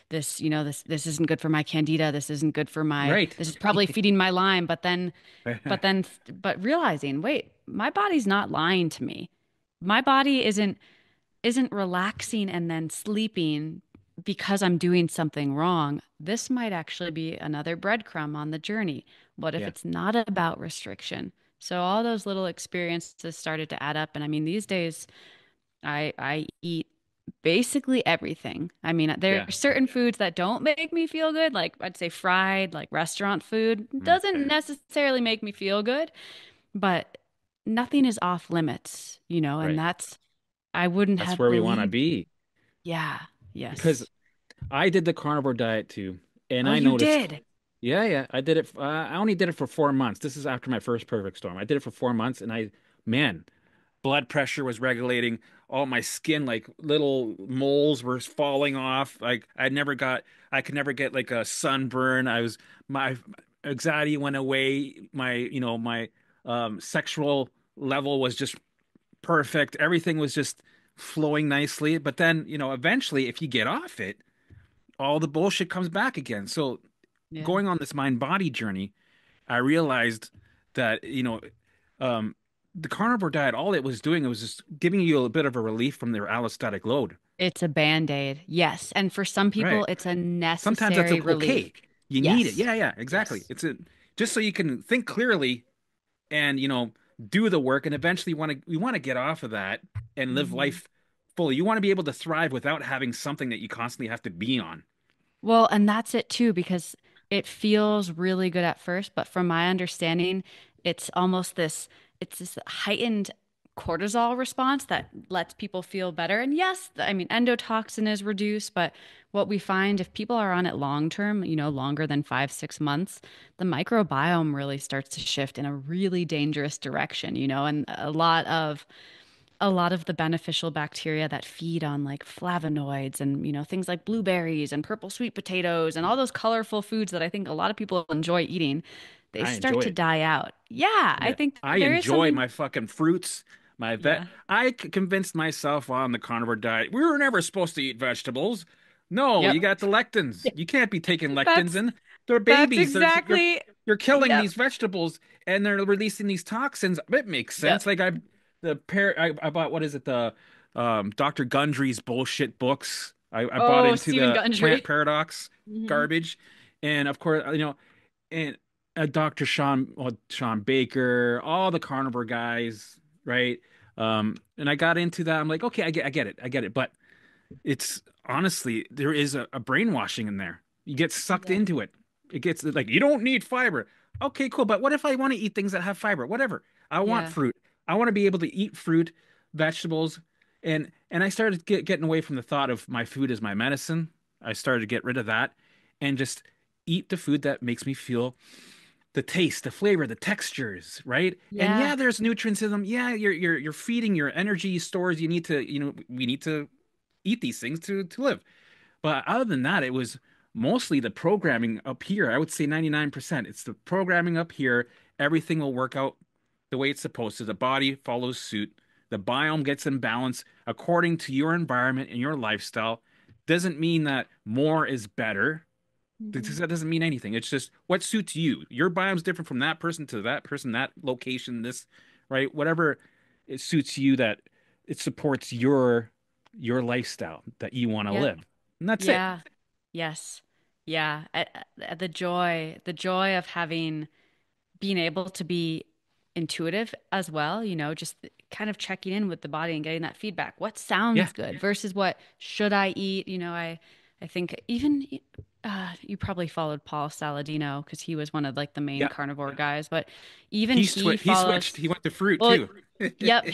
this isn't good for my candida. This isn't good for my. Right. This is probably feeding my Lyme. But realizing, wait, my body's not lying to me. My body isn't relaxing and then sleeping because I'm doing something wrong. This might actually be another breadcrumb on the journey. What if Yeah. it's not about restriction? So all those little experiences started to add up. And I mean, these days I eat basically everything. I mean, there Yeah. are certain foods that don't make me feel good, like I'd say fried, like restaurant food Mm. doesn't necessarily make me feel good, but nothing is off limits, and Right. I wouldn't That's have where we want to believed. be Yeah. because Yes. I did the carnivore diet too, and Oh, I you noticed. did. Yeah, yeah, I did it. I only did it for 4 months. This is after my first perfect storm. I did it for 4 months, and man, blood pressure was regulating. All my skin, like little moles, were falling off. Like I could never get like a sunburn. My anxiety went away. My sexual level was just perfect. Everything was just flowing nicely. But then, eventually, if you get off it, all the bullshit comes back again. So Yeah. going on this mind body journey, I realized that, um, the carnivore diet, all it was doing, it was just giving you a bit of a relief from their allostatic load. It's a band-aid. Yes. And for some people, Right. it's a Sometimes that's necessary relief. okay. You need it. Yes. Yeah, yeah, exactly. Yes. It's just so you can think clearly and, do the work. And eventually we want to get off of that and live Mhm. life fully. You want to be able to thrive without having something that you constantly have to be on. Well, and that's it too, because it feels really good at first, but from my understanding, it's almost it's this heightened cortisol response that lets people feel better. And yes, I mean, endotoxin is reduced, but what we find if people are on it long term, longer than 5, 6 months, the microbiome really starts to shift in a really dangerous direction, and a lot of the beneficial bacteria that feed on like flavonoids and things like blueberries and purple sweet potatoes and all those colorful foods that I think a lot of people enjoy eating, they I start enjoy to it. die out. Yeah, I Yeah. think I there is enjoy something. my fucking fruits, my vet. Yeah. Convinced myself on the carnivore diet. We were never supposed to eat vegetables. No, you Yep. got the lectins. You can't be taking lectins That's in. They're that's babies. exactly. You're killing Yep. these vegetables and they're releasing these toxins. It makes sense. Yep. Like I bought what is it, the Dr. Gundry's bullshit books. I bought Oh, into Stephen the plant Gundry. paradox Hmm. garbage. And of course, and Dr. Sean Baker, all the carnivore guys, right? And I got into that. I'm like, okay, I get it. But it's honestly, there is a brainwashing in there. You get sucked Yeah. into it. It gets like, you don't need fiber. Okay, cool. But what if I want to eat things that have fiber? Whatever. I want Yeah. fruit. I want to be able to eat fruit, vegetables, and I started getting away from the thought of my food as my medicine. I started to get rid of that and just eat the food that makes me feel the taste, the flavor, the textures, right? And Yeah. yeah, there's nutrients in them. Yeah, you're feeding your energy stores. You need to, we need to eat these things to live. But other than that, it was mostly the programming up here. I would say 99%. It's the programming up here. Everything will work out the way it's supposed to. The body follows suit. The biome gets in balance according to your environment and your lifestyle. Doesn't mean that more is better. Hmm. That doesn't mean anything. It's just what suits you. Your biome's different from that person to that person, that location, this, right? Whatever it suits you, that it supports your lifestyle that you want to Yep. live. And that's it. Yeah. Yes. Yeah. The joy of having being able to be intuitive as well, just kind of checking in with the body and getting that feedback. What Yeah. sounds good versus what should I eat? I think even you probably followed Paul Saladino because he was one of like the main Yeah. carnivore guys, but even he He switched. follows. He went to fruit Well, too. yep,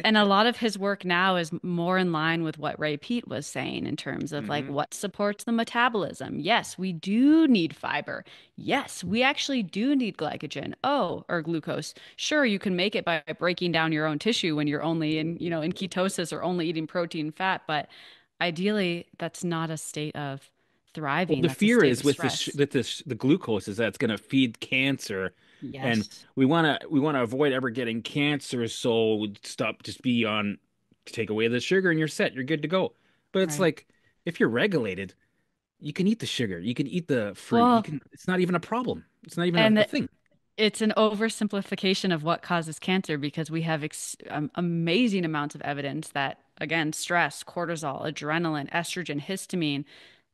and a lot of his work now is more in line with what Ray Peat was saying in terms of like Hmm. what supports the metabolism. Yes, we do need fiber. Yes, we actually do need glycogen. Oh, or glucose. Sure, you can make it by breaking down your own tissue when you're only in ketosis or only eating protein fat, but ideally that's not a state of Well, thriving. the That's a fear state is of with stress. the glucose is that it's going to feed cancer, and Yes. we want to avoid ever getting cancer. So stop, just be on, take away the sugar, and you're set. You're good to go. But it's Right. like if you're regulated, you can eat the sugar, you can eat the fruit, you Well, can. It's not even a problem. It's not even and a the, thing. it's an oversimplification of what causes cancer because we have amazing amounts of evidence that, again, stress, cortisol, adrenaline, estrogen, histamine,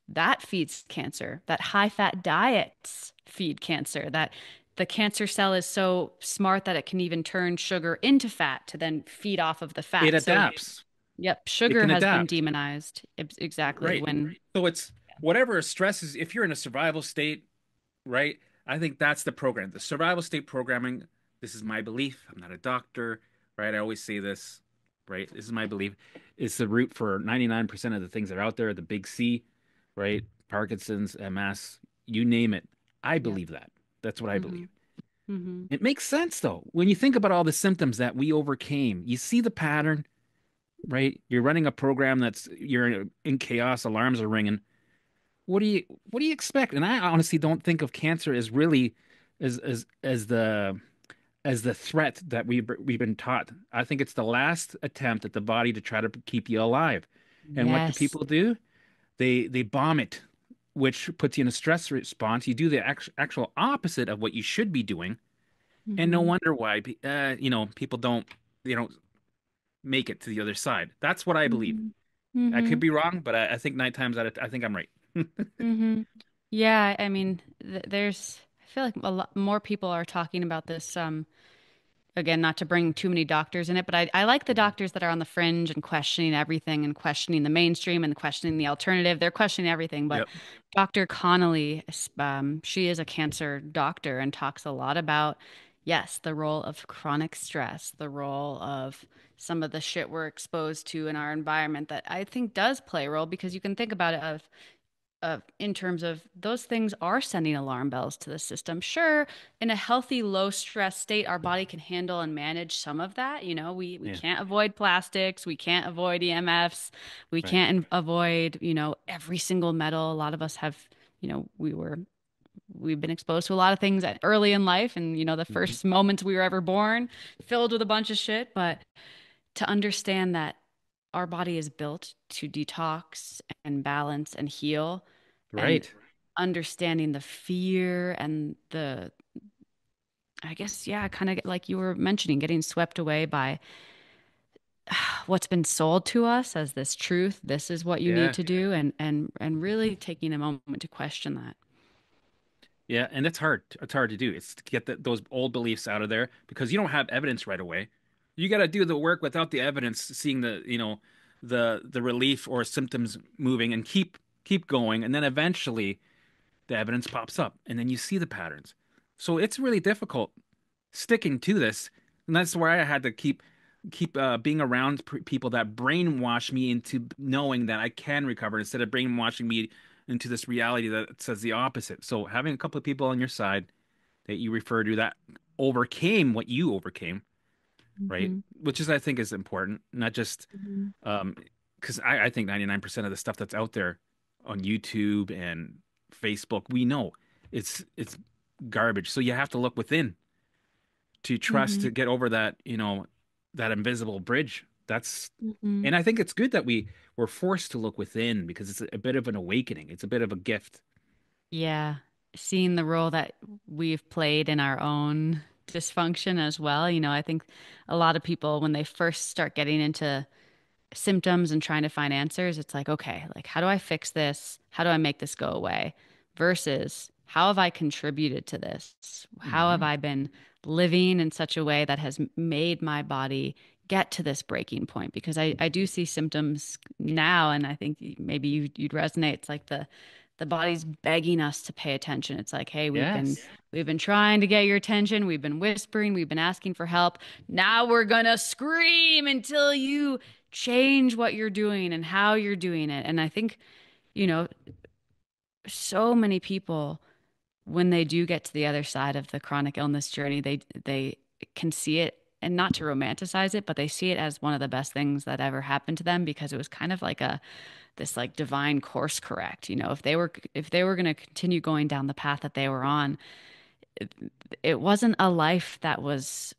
that feeds cancer, that high fat diets feed cancer, that the cancer cell is so smart that it can even turn sugar into fat to then feed off of the It fat. So, adapts. yep, It sugar can has been adapt. demonized. Exactly. Right. When, So it's whatever stress is. If you're in a survival state, right? I think that's the program. The survival state programming, this is my belief. I'm not a doctor, right? I always say this, right? This is my belief. It's the root for 99% of the things that are out there, the big C, right? Parkinson's, MS, you name it. I yep. believe that. That's what I Hmm. believe. Hmm. It makes sense though. When you think about all the symptoms that we overcame, you see the pattern, right? You're running a program you're in chaos, alarms are ringing. What do you expect? And I honestly don't think of cancer as really as the threat that we've been taught. I think it's the last attempt at the body to try to keep you alive. And what do Yes. people do? They bomb it, which puts you in a stress response. You do the actual opposite of what you should be doing, and no Hmm. wonder why people don't make it to the other side. That's what I believe. Hmm. I could Hmm. be wrong, but I think 9 times out of I think I'm right. Hmm. Yeah, I mean, I feel like a lot more people are talking about this. Again, not to bring too many doctors in it, but I like the Mhm. doctors that are on the fringe and questioning everything and questioning the mainstream and questioning the alternative. They're questioning everything. But Yep. Dr. Connolly, she is a cancer doctor and talks a lot about, yes, the role of chronic stress, the role of some of the shit we're exposed to in our environment that I think does play a role because you can think about it of in terms of those things are sending alarm bells to the system. Sure, in a healthy, low stress state, our body can handle and manage some of that. You know, we Yeah, can't avoid plastics, we can't avoid EMFs, we right. can't avoid, every single metal. A lot of us have, we've been exposed to a lot of things early in life and the Hmm. first moments we were ever born filled with a bunch of shit, but to understand that our body is built to detox and balance and heal and Right. understanding the fear and I guess, yeah, kind of like you were mentioning, getting swept away by what's been sold to us as this truth. This is what you need Yeah. to do, and really taking a moment to question that. Yeah, and that's hard. It's hard to do. It's to get those old beliefs out of there because you don't have evidence right away. You got to do the work without the evidence, seeing the relief or symptoms moving, and keep going, and then eventually the evidence pops up, and then you see the patterns. So it's really difficult sticking to this, and that's where I had to keep being around people that brainwash me into knowing that I can recover instead of brainwashing me into this reality that says the opposite. So having a couple of people on your side that you refer to that overcame what you overcame, right? Hmm. Which is I think is important, not just Hmm. um because I think 99% of the stuff that's out there on YouTube and Facebook, we know it's garbage. So you have to look within to trust to Hmm. get over that invisible bridge. That's Hmm. and I think it's good that we're forced to look within because it's a bit of an awakening. It's a bit of a gift. Yeah, seeing the role that we've played in our own dysfunction as well. I think a lot of people, when they first start getting into symptoms and trying to find answers, it's like, okay, like, how do I fix this? How do I make this go away? Versus, how have I contributed to this? How have Hmm. I been living in such a way that has made my body get to this breaking point? Because I do see symptoms now, and I think maybe you'd resonate. It's like the body's begging us to pay attention. It's like, hey, Yes. we've been trying to get your attention. We've been whispering. We've been asking for help. Now we're gonna scream until you change what you're doing and how you're doing it. And I think, you know, so many people, when they do get to the other side of the chronic illness journey, they can see it and not to romanticize it, but they see it as one of the best things that ever happened to them because it was kind of like a this like divine course correct. If they were going to continue going down the path that they were on, it wasn't a life that was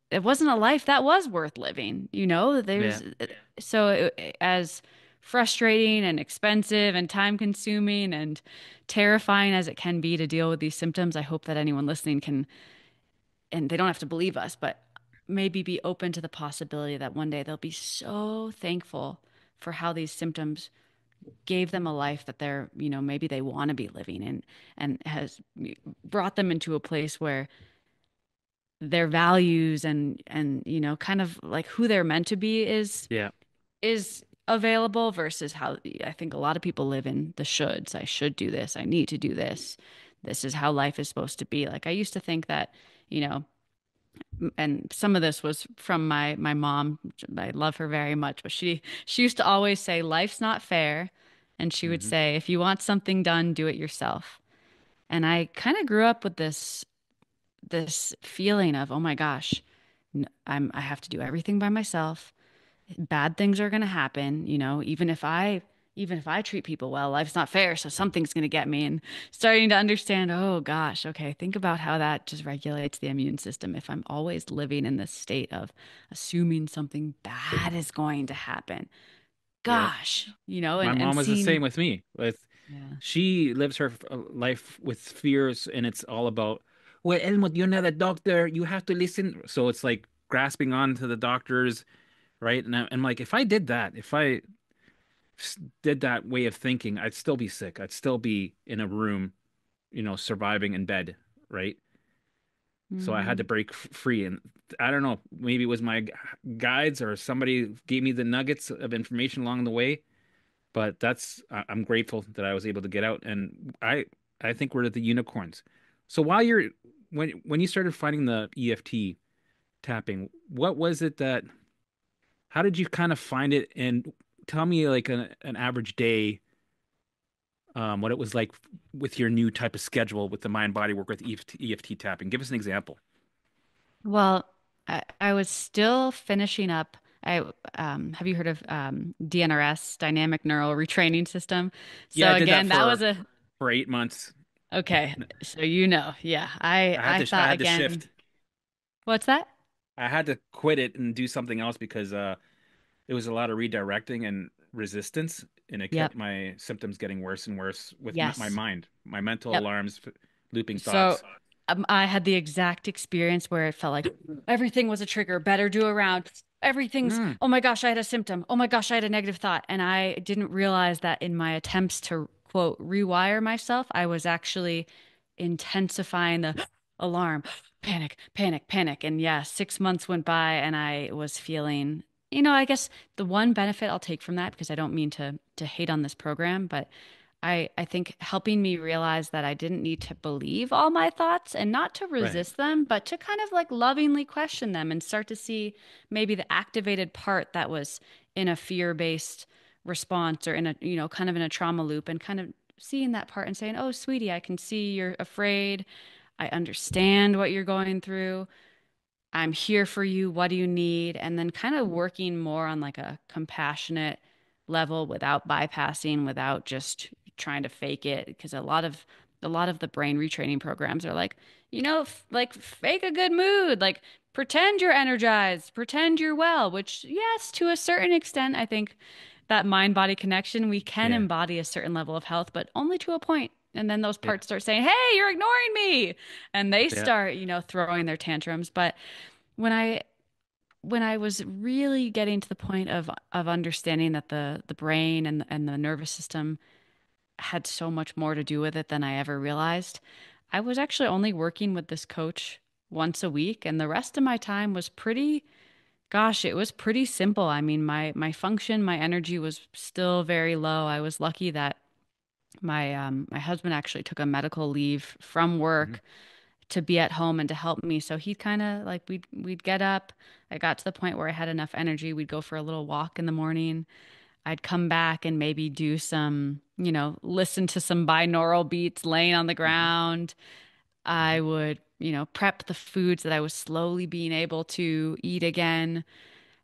it wasn't a life that was worth living, Yeah. as frustrating and expensive and time consuming and terrifying as it can be to deal with these symptoms. I hope that anyone listening can, and they don't have to believe us, but maybe be open to the possibility that one day they'll be so thankful for how these symptoms gave them a life that maybe they want to be living in and has brought them into a place where their values and kind of like who they're meant to be Yeah. is available versus how I think a lot of people live in the shoulds. I should do this. I need to do this. This is how life is supposed to be. Like I used to think that, you know, and some of this was from my mom. I love her very much, but she used to always say life's not fair, and she would Hmm. say if you want something done, do it yourself. And I kind of grew up with this feeling of, oh my gosh, I have to do everything by myself. Bad things are going to happen, even if I treat people well, life's not fair, so something's going to get me. And starting to understand, oh gosh, okay, think about how that just regulates the immune system. If I'm always living in this state of assuming something bad is going to happen, Yeah. gosh, My and mom was the seeing, same with me. With yeah. she lives her life with fears, and it's all about, well, Helmut, you're not a doctor. You have to listen. So it's like grasping on to the doctors, right? And I'm like, if I did that, if I did that way of thinking, I'd still be sick. I'd still be in a room, surviving in bed, right? So I had to Hmm. break free. And I don't know, maybe it was my guides or somebody gave me the nuggets of information along the way. But I'm grateful that I was able to get out. And I think we're the unicorns. So while you're when you started finding the EFT tapping, what was it that how did you kind of find it? And tell me like an average day, what it was like with your new type of schedule with the mind body work with EFT tapping. Give us an example. Well, I was still finishing up. I Have you heard of DNRS, Dynamic Neural Retraining System? Yeah, So I did that again, that was a for 8 months. okay. So you know, yeah. I I thought had to again, shift. what's that? I had to quit it and do something else because it was a lot of redirecting and resistance, and it kept Yep. my symptoms getting worse and worse with my Yes. mind, my mental Yep. alarms, looping So thoughts. I had the exact experience where it felt like everything was a trigger, better do around. Everything's, Mm, oh my gosh, I had a symptom. Oh my gosh, I had a negative thought. And I didn't realize that in my attempts to, quote, rewire myself, I was actually intensifying the alarm, panic, panic, panic. And yeah, 6 months went by and I was feeling, I guess the one benefit I'll take from that, because I don't mean to hate on this program, but I think helping me realize that I didn't need to believe all my thoughts and not to right. resist them, but to kind of like lovingly question them and start to see maybe the activated part that was in a fear-based response or in a, kind of in a trauma loop, and kind of seeing that part and saying, "Oh, sweetie, I can see you're afraid. I understand what you're going through. I'm here for you. What do you need?" And then kind of working more on like a compassionate level without bypassing, without just trying to fake it. Because a lot of the brain retraining programs are like, like fake a good mood, like pretend you're energized, pretend you're well, which yes, to a certain extent, I think that mind body connection, we can Yeah. embody a certain level of health, but only to a point. And then those Yeah. parts start saying, "Hey, you're ignoring me." And they Yeah. start, throwing their tantrums. But when I was really getting to the point of understanding that the brain and the nervous system had so much more to do with it than I ever realized, I was actually only working with this coach once a week, and the rest of my time was it was pretty simple. I mean, my function, my energy was still very low. I was lucky that my husband actually took a medical leave from Hmm. work to be at home and to help me. So he kind of like we'd get up. I got to the point where I had enough energy. We'd go for a little walk in the morning. I'd come back and maybe do some, listen to some binaural beats laying on the Hmm. ground. Hmm. I would, prep the foods that I was slowly being able to eat again.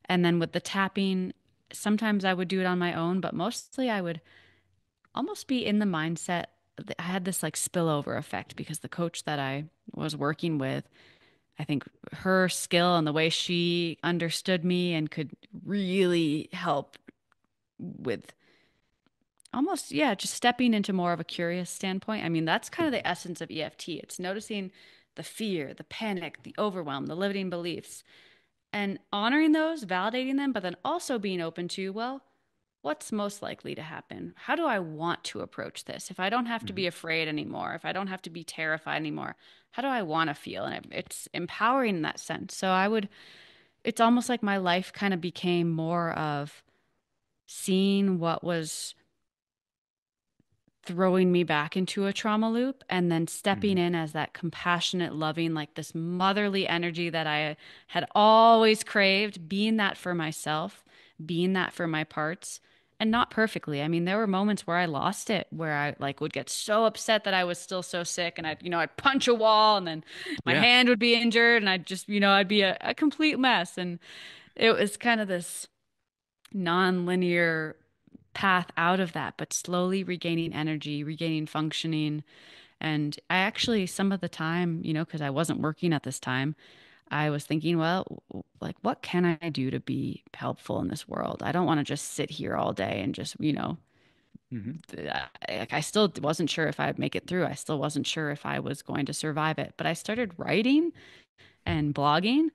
And then with the tapping, sometimes I would do it on my own, but mostly I would almost be in the mindset. I had this like spillover effect because the coach that I was working with, I think her skill and the way she understood me and could really help with almost, yeah, just stepping into more of a curious standpoint. I mean, that's kind of the essence of EFT. It's noticing the fear, the panic, the overwhelm, the limiting beliefs, and honoring those, validating them, but then also being open to, well, what's most likely to happen? How do I want to approach this? If I don't have to Hmm. be afraid anymore, if I don't have to be terrified anymore, how do I want to feel? And it's empowering in that sense. So it's almost like my life kind of became more of seeing what was throwing me back into a trauma loop and then stepping Hmm. in as that compassionate, loving, like this motherly energy that I had always craved, being that for myself, being that for my parts. And not perfectly. I mean, there were moments where I lost it, where I like would get so upset that I was still so sick, and I'd punch a wall, and then my Yeah. hand would be injured, and I'd just, I'd be a complete mess. And it was kind of this non-linear path out of that, but slowly regaining energy, regaining functioning. And I actually, some of the time, because I wasn't working at this time, I was thinking, well, like, what can I do to be helpful in this world? I don't want to just sit here all day and just, Hmm. I still wasn't sure if I'd make it through. I still wasn't sure if I was going to survive it. But I started writing and blogging.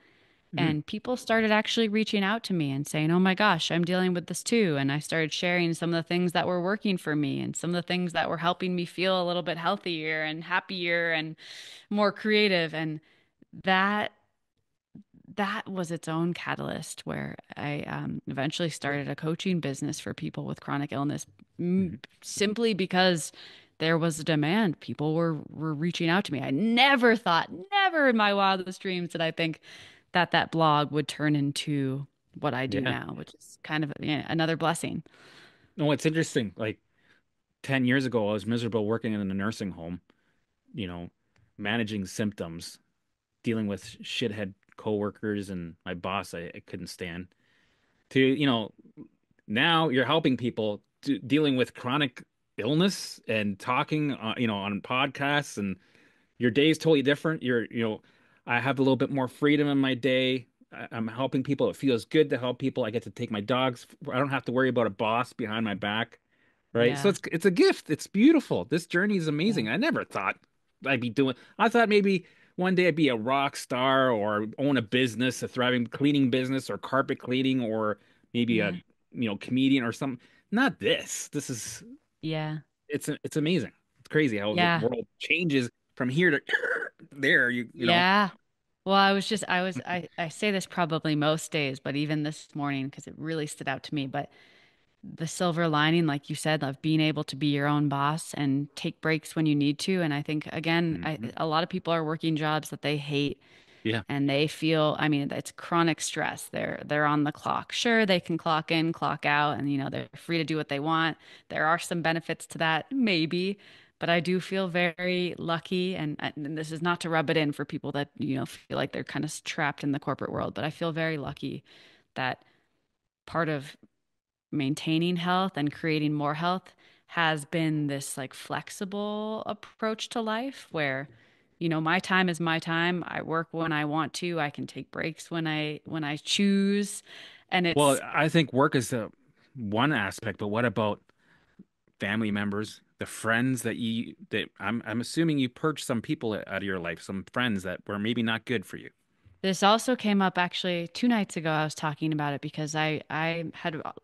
Hmm. And people started actually reaching out to me and saying, "Oh my gosh, I'm dealing with this too." And I started sharing some of the things that were working for me and some of the things that were helping me feel a little bit healthier and happier and more creative. And that that was its own catalyst where I eventually started a coaching business for people with chronic illness, Hmm. simply because there was a demand. People were reaching out to me. I never thought, never in my wildest dreams did I think that that blog would turn into what I do Yeah. now, which is kind of, yeah, another blessing. No, it's interesting. Like 10 years ago, I was miserable working in a nursing home, you know, managing symptoms, dealing with shithead coworkers and my boss I couldn't stand. To, now you're helping people dealing with chronic illness and talking, on podcasts, and your day is totally different. I have a little bit more freedom in my day. I'm helping people. It feels good to help people. I get to take my dogs. I don't have to worry about a boss behind my back, right? So Yeah. it's a gift. It's beautiful. This journey is Yeah. amazing. I never thought I'd be doing. I thought maybe one day I'd be a rock star or own a business, a thriving cleaning business or carpet cleaning, or maybe a Yeah. comedian or something. Not this. This is Yeah. it's amazing. It's crazy how the Yeah. world changes from here to there. You know. Yeah. Well, I say this probably most days, but even this morning, because it really stood out to me. But the silver lining, like you said, of being able to be your own boss and take breaks when you need to. And I think, again, Mhm. a lot of people are working jobs that they hate Yeah. and they feel, I mean, it's chronic stress. They're on the clock. Sure, they can clock in, clock out, and they're free to do what they want. There are some benefits to that, maybe, but I do feel very lucky, and this is not to rub it in for people that, feel like they're kind of trapped in the corporate world, but I feel very lucky that part of maintaining health and creating more health has been this like flexible approach to life where my time is my time. I work when I want to. I can take breaks when I choose. And Well, it's I think work is the one aspect, but what about family members, the friends that I'm assuming you purged some people out of your life, some friends that were maybe not good for you. This also came up actually 2 nights ago. I was talking about it because I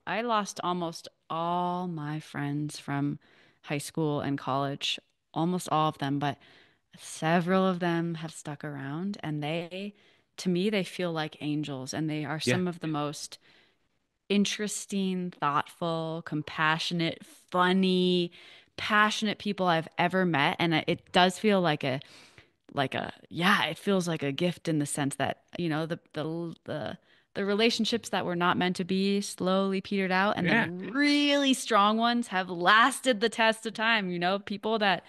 lost almost all my friends from high school and college, almost all of them, but several of them have stuck around, and to me, they feel like angels, and they are Yeah. some of the most interesting, thoughtful, compassionate, funny, passionate people I've ever met. And it does feel yeah, it feels like a gift in the sense that, the relationships that were not meant to be slowly petered out, and the Yeah. really strong ones have lasted the test of time. People that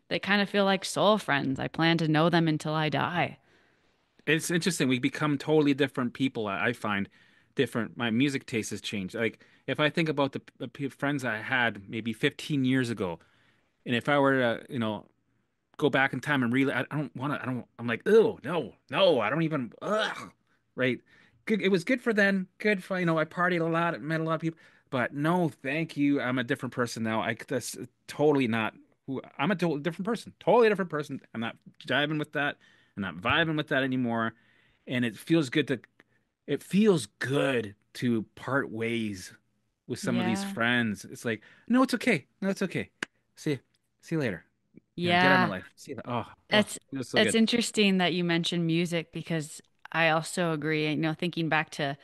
they kind of feel like soul friends. I plan to know them until I die. It's interesting. We become totally different people. I find different. My music taste has changed. Like if I think about the friends I had maybe 15 years ago, and if I were to, go back in time and really, I don't want to, I don't, I'm like, oh, no, no, I don't even, right. Good. It was good for then. Good for, I partied a lot, met a lot of people, but no, thank you. I'm a different person now. That's totally not who I'm a totally different person, totally different person. I'm not jiving with that. I'm not vibing with that anymore. And it feels good to part ways with some of these Yeah. friends. It's like, no, it's okay. No, it's okay. See, see you later. Get out of my Yeah. life. See that? Oh, oh, It's it was so it's good. interesting that you mentioned music because I also agree, thinking back to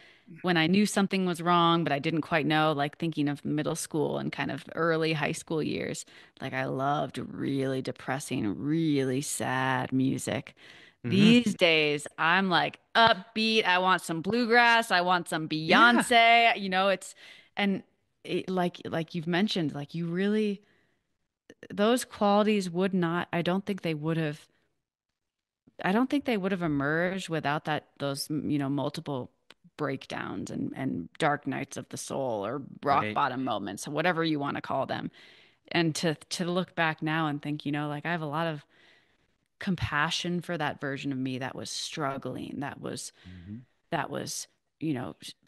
when I knew something was wrong, but I didn't quite know, like thinking of middle school and kind of early high school years, like I loved really depressing, really sad music. Hmm. These days, I'm like upbeat. I want some bluegrass. I want some Yeah, Beyonce. And like you've mentioned, like you really those qualities would not, I don't think they would have emerged without those, multiple breakdowns and dark nights of the soul or rock right. bottom moments, whatever you want to call them. And to look back now and think, like I have a lot of compassion for that version of me that was struggling, Hmm. that was,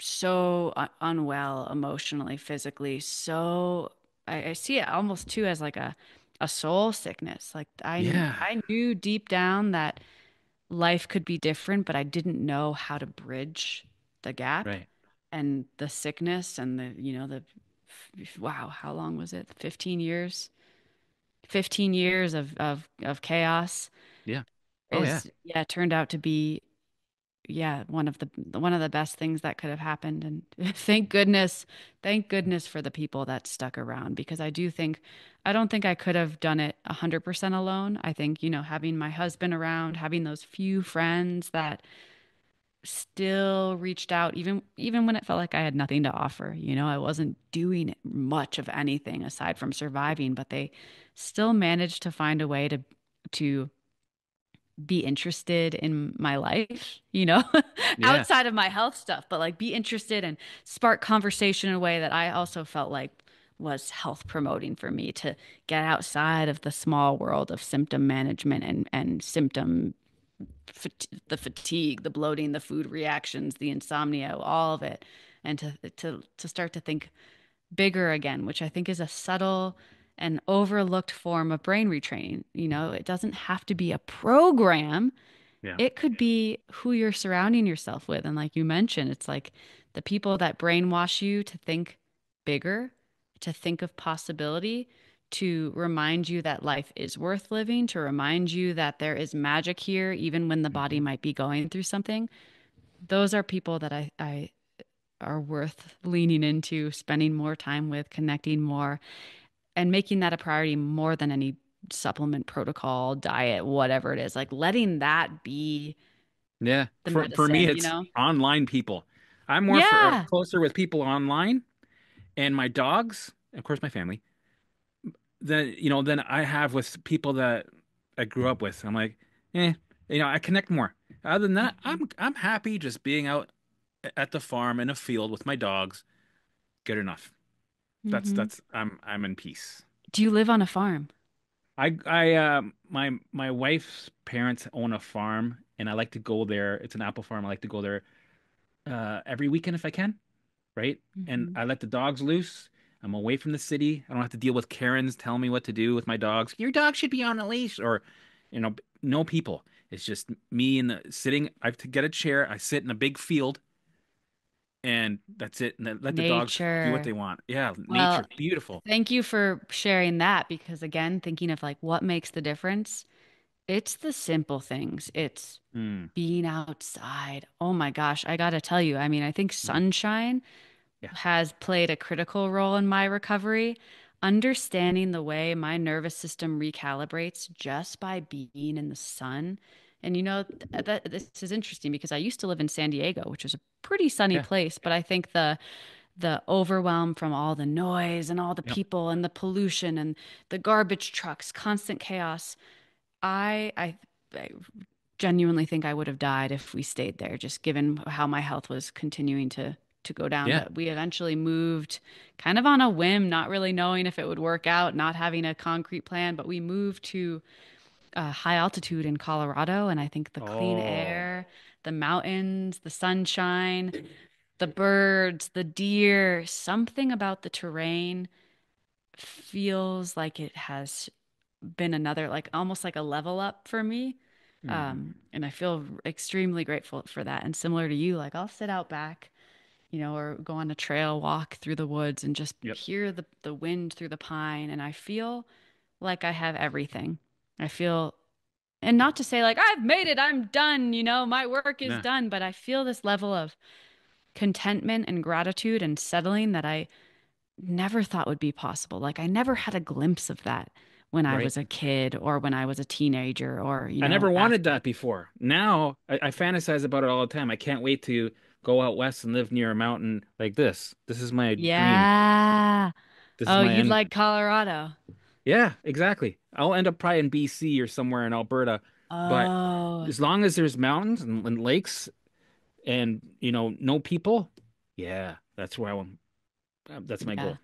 so unwell emotionally, physically. So I see it almost too as like a soul sickness. Like Yeah, I knew deep down that life could be different, but I didn't know how to bridge the gap right. and the sickness and wow, how long was it? 15 years? 15 years of chaos Yeah. Oh yeah. is, yeah, turned out to be, yeah, one of the best things that could have happened. And thank goodness for the people that stuck around because I don't think I could have done it 100% alone. I think, having my husband around, having those few friends that still reached out even when it felt like I had nothing to offer. I wasn't doing much of anything aside from surviving, but they still managed to find a way to be interested in my life, Yeah. outside of my health stuff, but like be interested and spark conversation in a way that I also felt like was health promoting for me to get outside of the small world of symptom management and the fatigue, the bloating, the food reactions, the insomnia, all of it, and to start to think bigger again, which I think is a subtle and overlooked form of brain retraining. It doesn't have to be a program. Yeah. It could be who you're surrounding yourself with. And like you mentioned, it's like the people that brainwash you to think bigger, to think of possibility, to remind you that life is worth living, to remind you that there is magic here, even when the body Hmm. might be going through something. Those are people that I are worth leaning into, spending more time with, connecting more, and making that a priority more than any supplement protocol, diet, whatever it is. Like letting that be Yeah. the For me, medicine, you it's know? online people. I'm more Yeah. closer with people online and my dogs, of course, my family, than I have with people that I grew up with. I'm like, eh, I connect more. Other than that, Mhm. I'm happy just being out at the farm in a field with my dogs. Good enough. Mhm. I'm in peace. Do you live on a farm? My wife's parents own a farm, and I like to go there. It's an apple farm. I like to go there every weekend if I can, right? And Mhm. I let the dogs loose. I'm away from the city. I don't have to deal with Karens telling me what to do with my dogs. Your dog should be on a leash, or no people. It's just me and the sitting. I have to get a chair. I sit in a big field, and that's it. And then let the dogs do what Nature. they want. Yeah, Well, nature, beautiful. thank you for sharing that because again, thinking of like what makes the difference, it's the simple things. It's Mm, being outside. Oh my gosh, I gotta tell you, I mean, I think mm, sunshine yeah, has played a critical role in my recovery. Understanding the way my nervous system recalibrates just by being in the sun. And this is interesting because I used to live in San Diego, which is a pretty sunny yeah, place, but I think the overwhelm from all the noise and all the yep. people and the pollution and the garbage trucks, constant chaos. I genuinely think I would have died if we stayed there, just given how my health was continuing to go down. Yeah. But we eventually moved kind of on a whim, not really knowing if it would work out, not having a concrete plan. But we moved to high altitude in Colorado, and I think the clean Oh. air, the mountains, the sunshine, the birds, the deer, something about the terrain feels like it has been another, like almost like a level up for me. Hmm. And I feel extremely grateful for that. And similar to you, like I'll sit out back, or go on a trail walk through the woods and just Yep. hear the wind through the pine. And I feel like I have everything. I feel, and not to say like I've made it, I'm done, my work is Yeah. done, but I feel this level of contentment and gratitude and settling that I never thought would be possible. Like I never had a glimpse of that when I Right. was a kid or when I was a teenager or, I never wanted after. that before. Now I fantasize about it all the time. I can't wait to go out west and live near a mountain like this. This is my dream. Yeah. This is Oh, my you'd end. like Colorado. Yeah, exactly. I'll end up probably in BC or somewhere in Alberta, but Oh, as long as there's mountains and lakes and no people, yeah, that's where I want. That's my yeah. goal.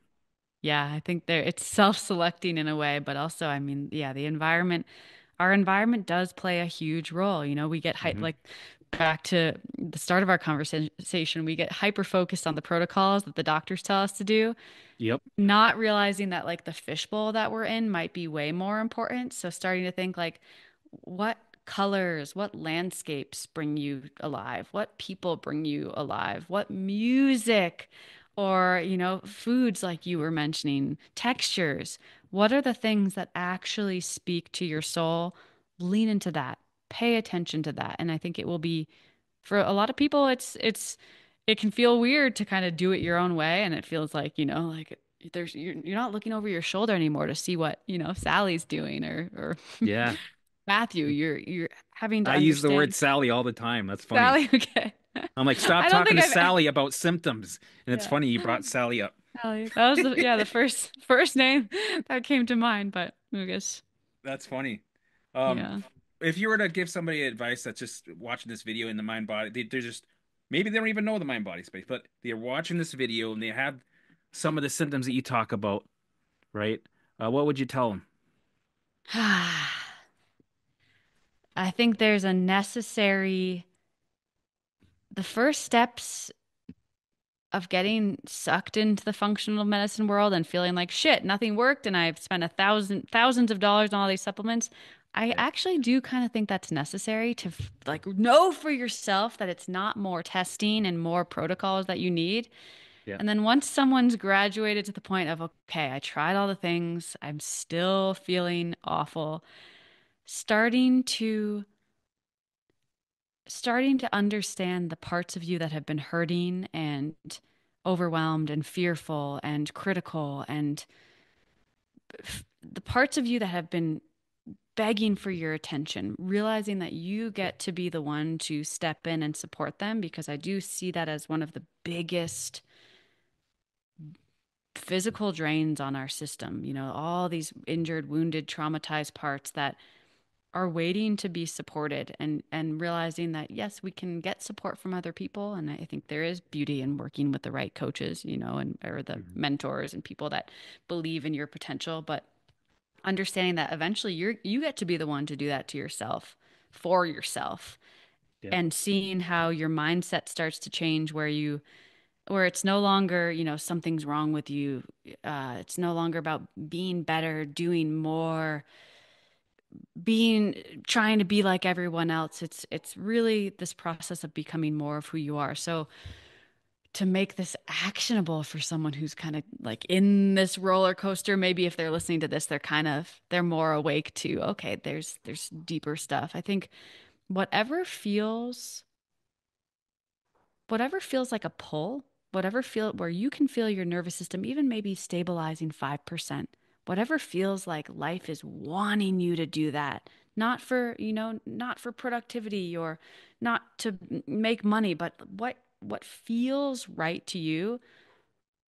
Yeah, I think it's self-selecting in a way, but also, I mean, yeah, our environment does play a huge role. We get hype, Hmm. like back to the start of our conversation, we get hyper focused on the protocols that the doctors tell us to do, Yep. not realizing that like the fishbowl that we're in might be way more important. So starting to think like, what colors, what landscapes bring you alive? What people bring you alive? What music or, foods like you were mentioning, textures? What are the things that actually speak to your soul? Lean into that. Pay attention to that. And I think it will be For a lot of people, it can feel weird to kind of do it your own way, and it feels like, like you're not looking over your shoulder anymore to see what, Sally's doing or Yeah. Matthew. You're having to I use the word understand Sally all the time. That's funny. Sally. Okay. I'm like, stop I don't talking think to I've Sally about symptoms. And it's yeah. funny you brought Sally up. Sally. That was the first name that came to mind, but I guess That's funny. Um, yeah. if you were to give somebody advice that's just watching this video in the mind body, they're just maybe they don't even know the mind body space, but they're watching this video and they have some of the symptoms that you talk about, right? What would you tell them? I think there's a necessary the first steps of getting sucked into the functional medicine world and feeling like shit, nothing worked, and I've spent thousands of dollars on all these supplements. I Yeah. actually do kind of think that's necessary to like know for yourself that it's not more testing and more protocols that you need. Yeah. And then once someone's graduated to the point of, okay, I tried all the things, I'm still feeling awful, starting to starting to understand the parts of you that have been hurting and overwhelmed and fearful and critical and the parts of you that have been begging for your attention, realizing that you Yeah. get to be the one to step in and support them because I do see that as one of the biggest physical drains on our system. All these injured, wounded, traumatized parts that are waiting to be supported and realizing that yes, we can get support from other people. And I think there is beauty in working with the right coaches, and or the Mhm. mentors and people that believe in your potential, but understanding that eventually you get to be the one to do that to yourself for yourself Yeah. and seeing how your mindset starts to change where it's no longer, something's wrong with you. It's no longer about being better, doing more, being trying to be like everyone else. It's really this process of becoming more of who you are. So to make this actionable for someone who's kind of like in this roller coaster, maybe if they're listening to this, they're more awake to, okay, there's deeper stuff. I think whatever feels whatever feels like a pull, whatever feel where you can feel your nervous system even maybe stabilizing 5%, whatever feels like life is wanting you to do that, not for productivity or not to make money, but what feels right to you,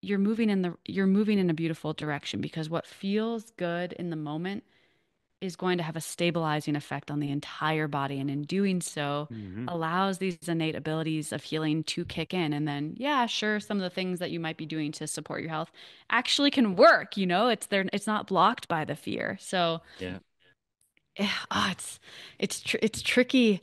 you're moving in a beautiful direction because what feels good in the moment is going to have a stabilizing effect on the entire body. And in doing so, Hmm. allows these innate abilities of healing to kick in. And then, yeah, sure, some of the things that you might be doing to support your health actually can work. It's not blocked by the fear. So, Yeah. it's tricky.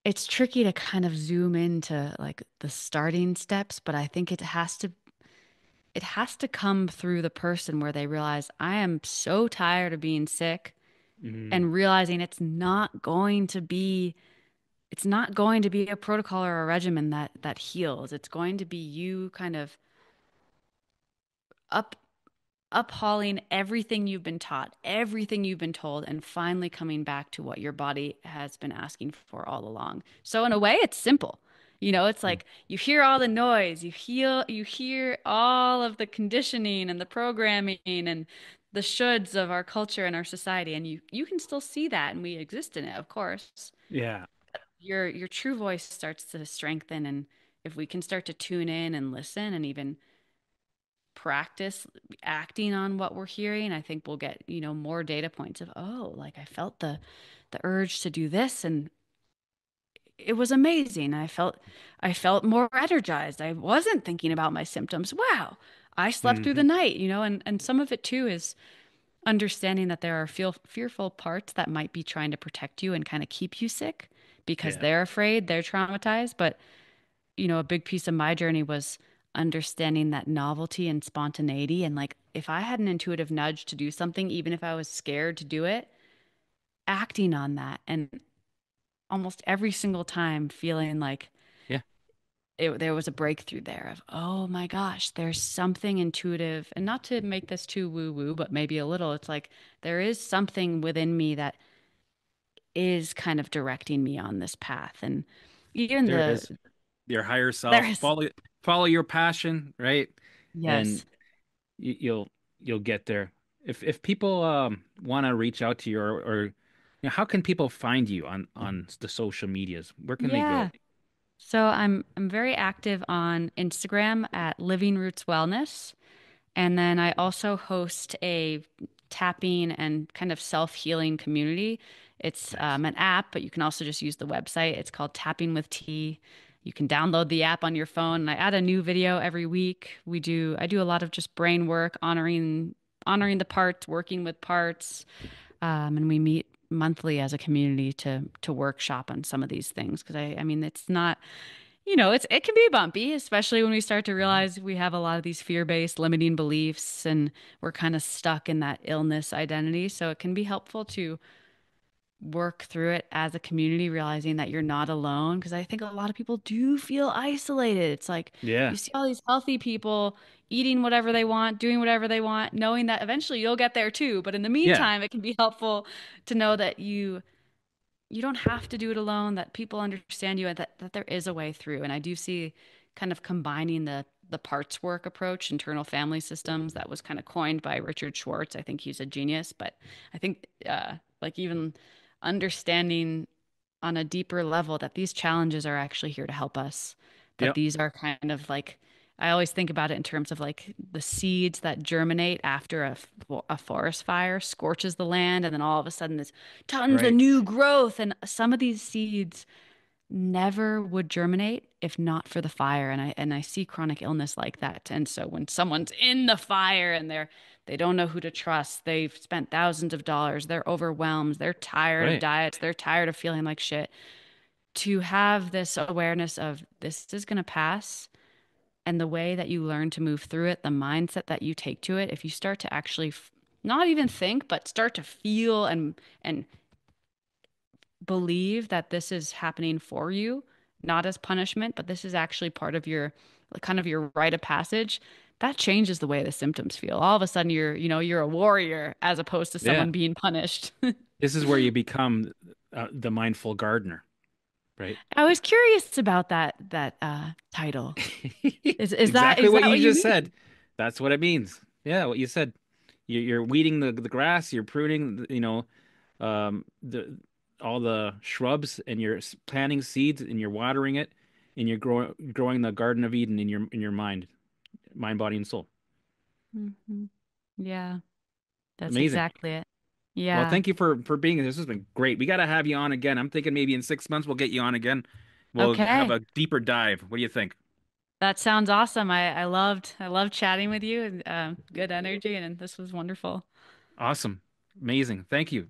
It's tricky to kind of zoom into like the starting steps, but I think it has to come through the person where they realize I am so tired of being sick Hmm. and realizing it's not going to be a protocol or a regimen that heals. It's going to be you kind of up uphauling everything you've been taught, everything you've been told, and finally coming back to what your body has been asking for all along. So in a way, it's simple. It's like you hear all the noise, you hear all of the conditioning and the programming and the shoulds of our culture and our society, and you can still see that, and we exist in it, of course. Yeah. Your true voice starts to strengthen, and if we can start to tune in and listen and even practice acting on what we're hearing, I think we'll get, more data points of, oh, like I felt the urge to do this and it was amazing. I felt more energized. I wasn't thinking about my symptoms. Wow. I slept through the Hmm. night, and some of it too is understanding that there are fearful parts that might be trying to protect you and kind of keep you sick because Yeah. they're afraid, they're traumatized, but a big piece of my journey was understanding that novelty and spontaneity. And like, if I had an intuitive nudge to do something, even if I was scared to do it, acting on that. And almost every single time feeling like Yeah. there was a breakthrough there of, oh my gosh, there's something intuitive. And not to make this too woo woo, but maybe a little, it's like there is something within me that is kind of directing me on this path. And even There it is. Your higher there self. is, Follow your passion, right? And yes. you'll get there. If people want to reach out to you, or how can people find you on the social medias? Where can they go? Yeah. So I'm very active on Instagram at Living Roots Wellness. And then I also host a tapping and kind of self-healing community. It's Nice. an app, but you can also just use the website. It's called Tapping with Tea. You can download the app on your phone, and I add a new video every week. I do a lot of just brain work, honoring the parts, working with parts, and we meet monthly as a community to workshop on some of these things because I mean it's not it can be bumpy, especially when we start to Mhm. realize we have a lot of these fear-based limiting beliefs and we're kind of stuck in that illness identity. So it can be helpful to work through it as a community, realizing that you're not alone. Because I think a lot of people do feel isolated. It's like Yeah. you see all these healthy people eating whatever they want, doing whatever they want, knowing that eventually you'll get there too. But in the Yeah. meantime, it can be helpful to know that you don't have to do it alone, that people understand you and that there is a way through. And I do see kind of combining the parts work approach, internal family systems, that was kind of coined by Richard Schwartz. I think he's a genius, but I think like even understanding on a deeper level that these challenges are actually here to help us, that Yep. these are kind of like I always think about it in terms of like the seeds that germinate after a forest fire scorches the land, and then all of a sudden there's tons of Right. new growth. And some of these seeds never would germinate if not for the fire. And I see chronic illness like that. And so when someone's in the fire and they don't know who to trust, they've spent thousands of dollars, they're overwhelmed, they're tired of Right. diets, they're tired of feeling like shit. To have this awareness of this is going to pass, and the way that you learn to move through it, the mindset that you take to it, if you start to actually not even think, but start to feel and believe that this is happening for you, not as punishment, but this is actually part of your kind of your rite of passage, that changes the way the symptoms feel. All of a sudden you're a warrior as opposed to Yeah. someone being punished. This is where you become the mindful gardener, right? I was curious about that title. Is that Exactly is what that you what you just mean? said. That's what it means. Yeah, what you said. You're weeding the grass, you're pruning, the all the shrubs, and you're planting seeds, and you're watering it, and you're growing the Garden of Eden in your mind, body, and soul. Hmm. Yeah, that's Amazing. exactly it. Well, Yeah. thank you for being here. This has been great. We got to have you on again. I'm thinking maybe in 6 months we'll get you on again. We'll have Okay. a deeper dive. What do you think? That sounds awesome. I loved chatting with you and good energy, and this was wonderful. Awesome. Amazing. Thank you.